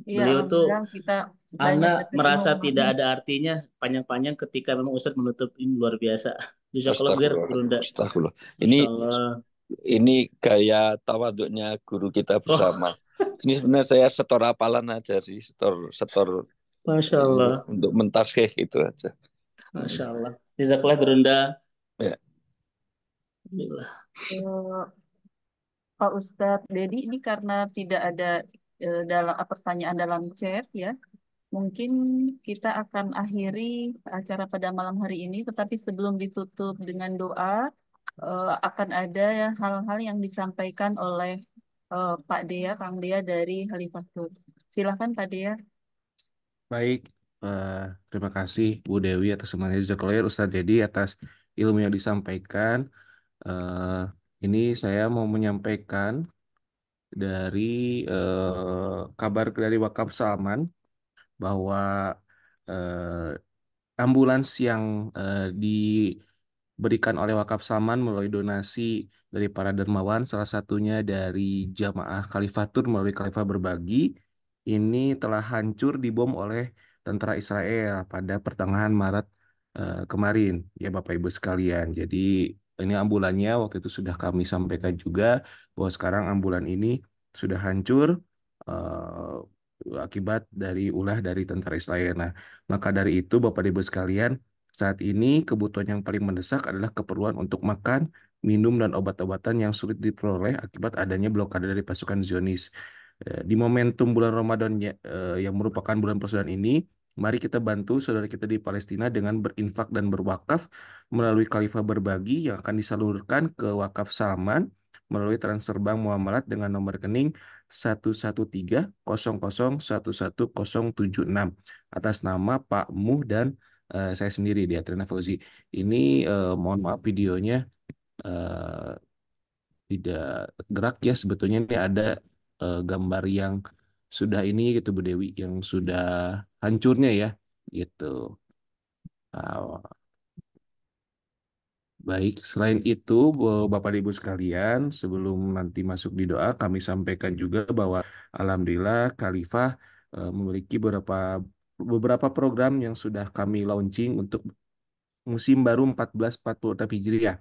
Iya, Beliau tuh alhamdulillah kita banyak Ana dapat merasa tidak ilmu. ada artinya panjang-panjang ketika memang Ustadz menutup ini luar biasa. Jazakallah khair Astagfirullah. Bunda. Astagfirullah. Masya Allah. Ini gaya tawaduknya guru kita Oh, bersama. Ini sebenarnya saya setor hafalan aja sih, setor Masya ini Allah. untuk mentaskih itu aja. Masya Allah. Jazakallah Bunda. Ya, Alhamdulillah. Eh, Pak Ustadz Dedi ini karena tidak ada dalam pertanyaan dalam chat ya, mungkin kita akan akhiri acara pada malam hari ini. Tetapi sebelum ditutup dengan doa, akan ada hal-hal yang disampaikan oleh Pak Dea, Kang Dea dari Halifatul. Silakan Pak Dea. Baik, eh, terima kasih Bu Dewi atas semuanya. Jazakallah Ustadz Dedi atas ilmu yang disampaikan. Eh, ini saya mau menyampaikan dari kabar dari Wakaf Salman bahwa ambulans yang diberikan oleh Wakaf Salman melalui donasi dari para dermawan, salah satunya dari jamaah Khalifatur melalui Khalifah Berbagi, ini telah hancur dibom oleh tentara Israel pada pertengahan Maret kemarin, ya Bapak Ibu sekalian. Jadi ini ambulannya waktu itu sudah kami sampaikan juga bahwa sekarang ambulan ini sudah hancur akibat dari ulah dari tentara Israel. Nah, maka dari itu, Bapak Ibu sekalian, saat ini kebutuhan yang paling mendesak adalah keperluan untuk makan, minum, dan obat-obatan yang sulit diperoleh akibat adanya blokade dari pasukan Zionis. Di momentum bulan Ramadan yang merupakan bulan persaudaraan ini, mari kita bantu saudara kita di Palestina dengan berinfak dan berwakaf melalui Khalifah Berbagi yang akan disalurkan ke Wakaf Salman melalui transfer bank muamalat dengan nomor rekening 11300111076 atas nama Pak Muh dan saya sendiri di Atrina Fauzi. Ini mohon maaf videonya eh, tidak gerak ya, sebetulnya ini ada gambar yang sudah ini gitu Bu Dewi, yang sudah hancurnya ya gitu. Ah, baik, selain itu, Bapak Ibu sekalian, sebelum nanti masuk di doa, kami sampaikan juga bahwa Alhamdulillah Khalifah memiliki beberapa program yang sudah kami launching untuk musim baru 1446 Hijriah.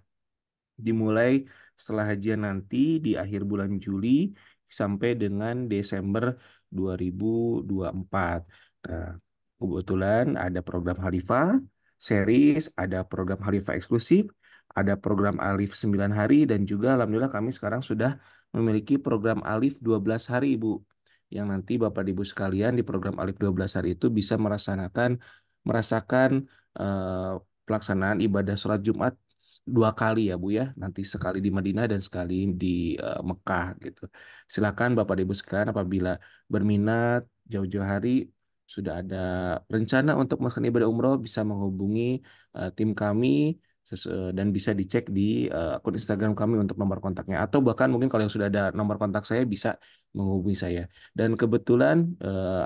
Dimulai setelah hajian nanti di akhir bulan Juli sampai dengan Desember 2024. Nah, kebetulan ada program Halifah, series, ada program Halifah eksklusif, ada program Alif 9 hari, dan juga Alhamdulillah kami sekarang sudah memiliki program Alif 12 hari, Ibu. Yang nanti Bapak Ibu sekalian di program Alif 12 hari itu bisa merasakan eh, pelaksanaan ibadah sholat Jumat dua kali ya Bu ya, nanti sekali di Madinah dan sekali di Mekah gitu. Silakan Bapak Ibu sekalian apabila berminat jauh-jauh hari sudah ada rencana untuk melakukan ibadah umroh bisa menghubungi tim kami dan bisa dicek di akun Instagram kami untuk nomor kontaknya atau bahkan mungkin kalau yang sudah ada nomor kontak saya bisa menghubungi saya. Dan kebetulan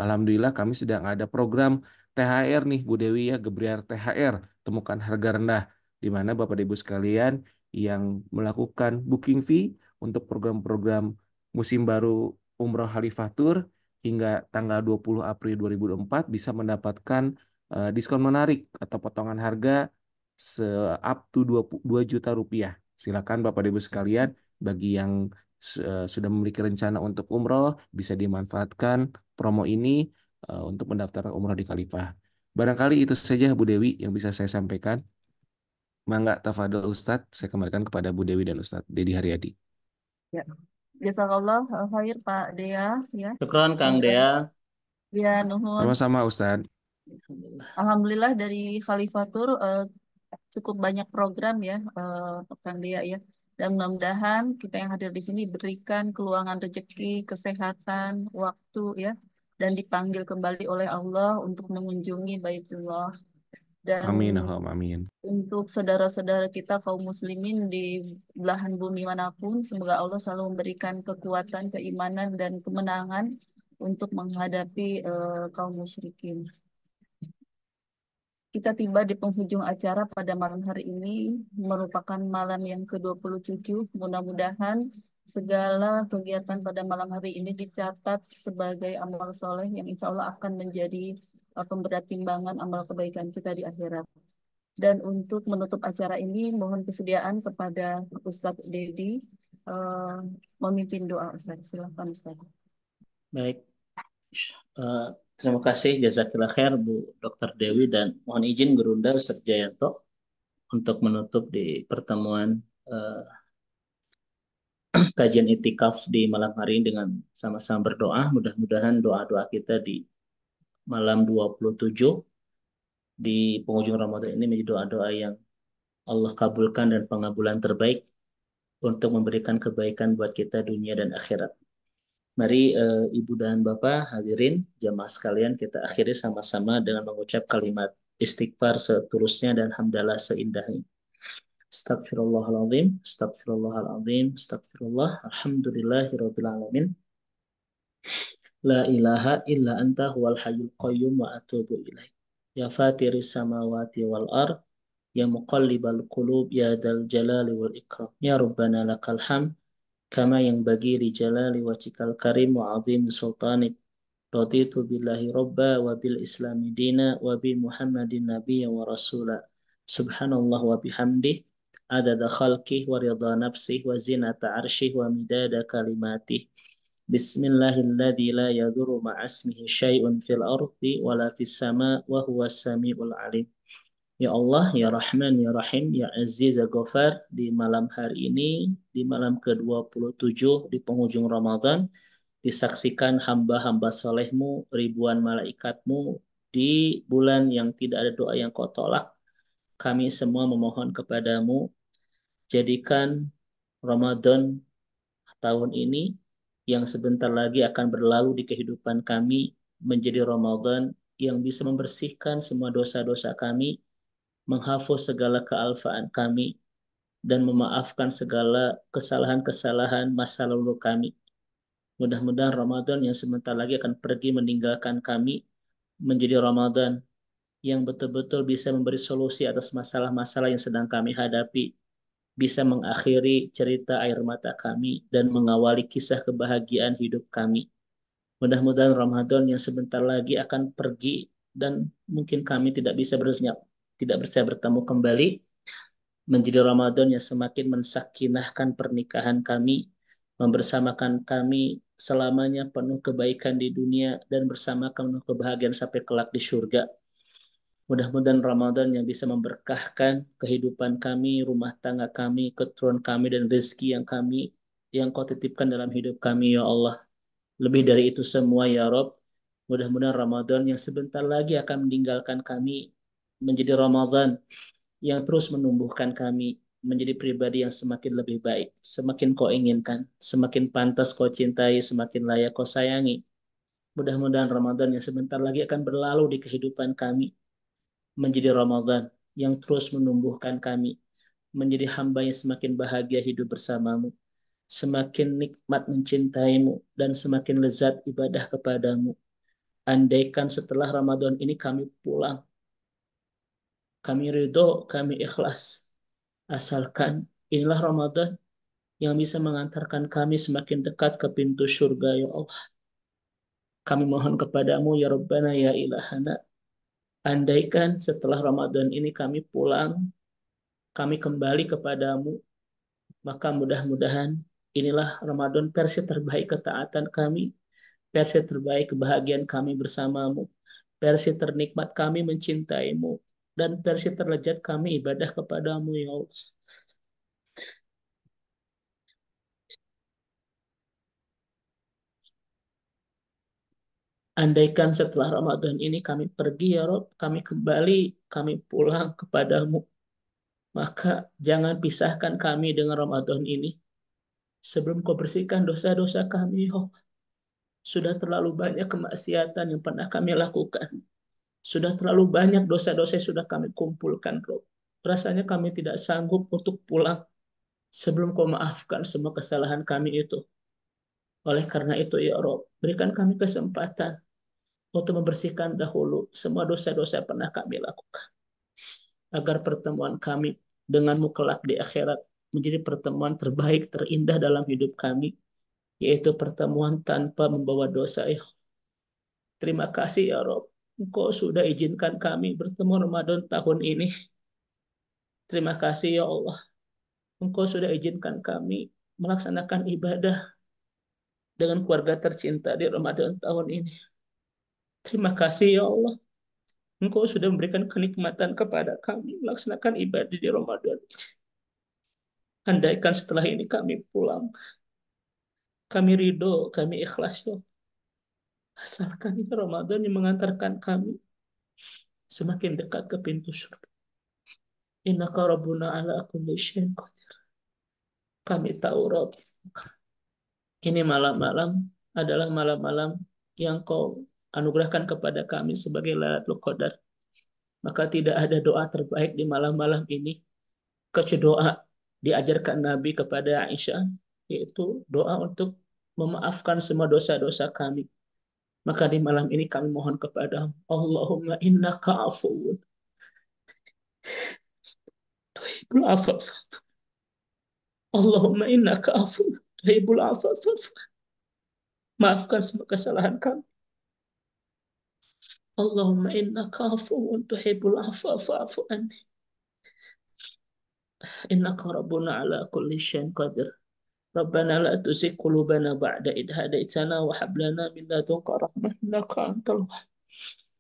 alhamdulillah kami sedang ada program THR nih Bu Dewi ya, Gebriar THR, temukan harga rendah di mana Bapak Ibu sekalian yang melakukan booking fee untuk program-program musim baru Umroh Halifatur hingga tanggal 20 April 2024 bisa mendapatkan diskon menarik atau potongan harga up to 2 juta rupiah. Silakan Bapak Ibu sekalian bagi yang sudah memiliki rencana untuk umroh bisa dimanfaatkan promo ini untuk mendaftar umroh di Khalifah. Barangkali itu saja Bu Dewi yang bisa saya sampaikan. Mangga tafadhol Ustadz, saya kembalikan kepada Bu Dewi dan Ustadz Dedi Haryadi. Ya, jazakallah khair Pak Dea ya. Syukron Kang Dea. Ya, nuhun. Sama-sama Ustadz. Alhamdulillah. Alhamdulillah dari Khalifatur cukup banyak program ya, Kang Dea ya. Dan mudah-mudahan kita yang hadir di sini berikan keluangan rezeki, kesehatan, waktu ya, dan dipanggil kembali oleh Allah untuk mengunjungi Baitullah. Dan Amin, Allahumma amin. untuk saudara-saudara kita kaum muslimin di belahan bumi manapun, semoga Allah selalu memberikan kekuatan, keimanan, dan kemenangan untuk menghadapi kaum musyrikin. kita tiba di penghujung acara pada malam hari ini, merupakan malam yang ke-27. Mudah-mudahan segala kegiatan pada malam hari ini dicatat sebagai amal soleh yang insya Allah akan menjadi pemberat timbangan amal kebaikan kita di akhirat. Dan untuk menutup acara ini, mohon kesediaan kepada Ustadz Dedi memimpin doa. Ustadz, silakan Ustadz. Baik. Terima kasih jazakallah khair Bu Dr. Dewi, dan mohon izin Gurunda Ustaz Jayanto untuk menutup di pertemuan kajian itikaf di malam hari ini dengan sama-sama berdoa. Mudah-mudahan doa-doa kita di malam 27 di penghujung Ramadan ini menjadi doa-doa yang Allah kabulkan dan pengabulan terbaik untuk memberikan kebaikan buat kita dunia dan akhirat. Mari Ibu dan Bapak hadirin jamaah sekalian, kita akhiri sama-sama dengan mengucap kalimat istighfar setulusnya dan hamdalah seindahnya. Astagfirullahaladzim, astagfirullahaladzim, astagfirullah, alhamdulillahirabbil alamin. La ilaha illa anta huwal hayyul qayyum wa atubu ilaik. Ya fatiris samawati wal ard, ya muqallibal qulub, ya dal jalali wal ikram. Ya Rabbana lakal hamd kama yang bagi li jalali wajhikal karim wa azim sultanik. Raditu billahi robba wa bil islami dina wa bi muhammadin nabiyya wa rasula. Subhanallah wa bihamdih adada khalqih wa ridha nafsih wa zinata arshih wa midada kalimatih. Bismillahilladzi la yadurru ma'asmihi syai'un fil ardi wa la fis sama wa huwas samiul alim. Ya Allah, Ya Rahman, Ya Rahim, Ya Aziz, Ya Ghafar, di malam hari ini, di malam ke-27 di penghujung Ramadan, disaksikan hamba-hamba solehmu, ribuan malaikatmu, di bulan yang tidak ada doa yang kau tolak. Kami semua memohon kepadamu, jadikan Ramadan tahun ini yang sebentar lagi akan berlalu di kehidupan kami menjadi Ramadan yang bisa membersihkan semua dosa-dosa kami, menghapus segala kealfaan kami, dan memaafkan segala kesalahan-kesalahan masa lalu kami. Mudah-mudahan Ramadan yang sebentar lagi akan pergi meninggalkan kami menjadi Ramadan yang betul-betul bisa memberi solusi atas masalah-masalah yang sedang kami hadapi, bisa mengakhiri cerita air mata kami dan mengawali kisah kebahagiaan hidup kami. Mudah-mudahan Ramadan yang sebentar lagi akan pergi dan mungkin kami tidak bisa bertemu kembali, menjadi Ramadan yang semakin mensakinahkan pernikahan kami, membersamakan kami selamanya penuh kebaikan di dunia dan bersamakan penuh kebahagiaan sampai kelak di surga. Mudah-mudahan Ramadan yang bisa memberkahkan kehidupan kami, rumah tangga kami, keturunan kami, dan rezeki yang kau titipkan dalam hidup kami, ya Allah. Lebih dari itu semua, ya Rob, mudah-mudahan Ramadan yang sebentar lagi akan meninggalkan kami menjadi Ramadan yang terus menumbuhkan kami menjadi pribadi yang semakin lebih baik, semakin kau inginkan, semakin pantas kau cintai, semakin layak kau sayangi. Mudah-mudahan Ramadan yang sebentar lagi akan berlalu di kehidupan kami menjadi Ramadan yang terus menumbuhkan kami menjadi hamba yang semakin bahagia hidup bersamamu, semakin nikmat mencintaimu, dan semakin lezat ibadah kepadamu. Andaikan setelah Ramadan ini kami pulang, kami ridho, kami ikhlas, asalkan inilah Ramadan yang bisa mengantarkan kami semakin dekat ke pintu surga, ya Allah. Kami mohon kepadamu, ya Rabbana, ya Ilahana, andaikan setelah Ramadan ini kami pulang, kami kembali kepadamu, maka mudah-mudahan inilah Ramadan versi terbaik ketaatan kami, versi terbaik kebahagiaan kami bersamamu, versi ternikmat kami mencintaimu, dan versi terlezat kami ibadah kepadamu, ya Allah. Andaikan setelah Ramadan ini kami pergi, ya Rob, kami kembali, kami pulang kepadamu, maka jangan pisahkan kami dengan Ramadan ini. Sebelum kau bersihkan dosa-dosa kami, ya Allah. Sudah terlalu banyak kemaksiatan yang pernah kami lakukan. Sudah terlalu banyak dosa-dosa yang sudah kami kumpulkan, Rob. Rasanya kami tidak sanggup untuk pulang sebelum kau maafkan semua kesalahan kami itu. Oleh karena itu, ya Rob, berikan kami kesempatan untuk membersihkan dahulu semua dosa-dosa yang pernah kami lakukan. agar pertemuan kami denganmu kelak di akhirat menjadi pertemuan terbaik, terindah dalam hidup kami, yaitu pertemuan tanpa membawa dosa. Ya, terima kasih ya Rob, Engkau sudah izinkan kami bertemu Ramadan tahun ini. Terima kasih ya Allah, Engkau sudah izinkan kami melaksanakan ibadah dengan keluarga tercinta di Ramadan tahun ini. Terima kasih ya Allah, Engkau sudah memberikan kenikmatan kepada kami melaksanakan ibadah di Ramadan. Andaikan setelah ini kami pulang, kami ridho, kami ikhlas ya. Asalkan itu Ramadan yang mengantarkan kami semakin dekat ke pintu surga. Innaka rabbuna ala kulli syai'in qadir. Kami tahu Rabb, ini malam-malam adalah malam-malam yang Kau anugerahkan kepada kami sebagai Lailatul Qadar. Maka tidak ada doa terbaik di malam-malam ini kecuali doa diajarkan Nabi kepada Aisyah, yaitu doa untuk memaafkan semua dosa-dosa kami. Maka di malam ini kami mohon kepada Allahumma innaka afuwun tuhibbul afwa. Allahumma innaka afuwun tuhibbul afwa. Maafkan semua kesalahan kami. Allahumma innaka afuwun tuhibbul afwa fa'fu anni. Innaka rabbuna ala kulli syai'in qadir. Rabbana la tuzigh qulubana ba'da idh hadaitana wa hab lana min ladunka rahmah innaka antal wahhab.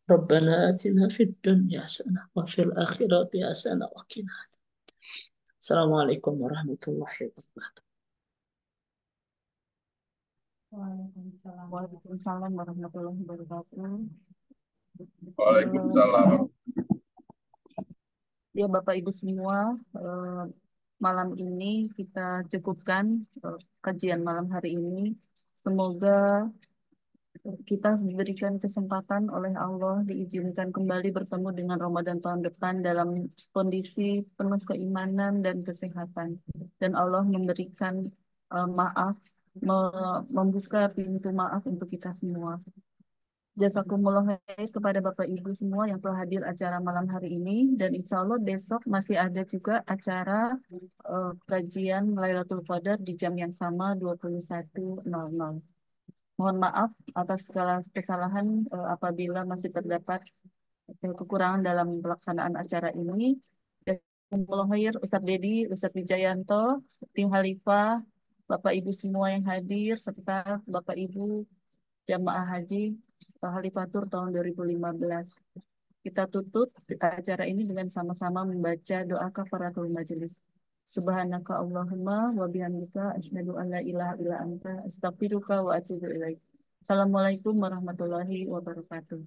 Rabbana atina fid dunya hasanah wa fil akhirati hasanah wa qina adzabannar. Assalamualaikum warahmatullahi wabarakatuh. Waalaikumsalam warahmatullahi wabarakatuh. Waalaikumsalam. Ya Bapak Ibu semua, malam ini kita cukupkan kajian malam hari ini. Semoga kita diberikan kesempatan oleh Allah diizinkan kembali bertemu dengan Ramadan tahun depan dalam kondisi penuh keimanan dan kesehatan. Dan Allah memberikan maaf, membuka pintu maaf untuk kita semua. Jazakumullah khair kepada Bapak Ibu semua yang telah hadir acara malam hari ini, dan insya Allah besok masih ada juga acara kajian Lailatul Qadar di jam yang sama 21.00. Mohon maaf atas segala kesalahan apabila masih terdapat kekurangan dalam pelaksanaan acara ini. Jazakumullah khair Ustadz Dedi, Ustadz Wijayanto, tim Khalifah, Bapak Ibu semua yang hadir, serta Bapak Ibu Jamaah Haji Khalifatur tahun 2015. Kita tutup acara ini dengan sama-sama membaca doa kafaratul majelis. Subhanaka Allahumma wa bihamdika asyhadu an la ilaha illa anta astaghfiruka wa atubu ilaik. Assalamualaikum warahmatullahi wabarakatuh.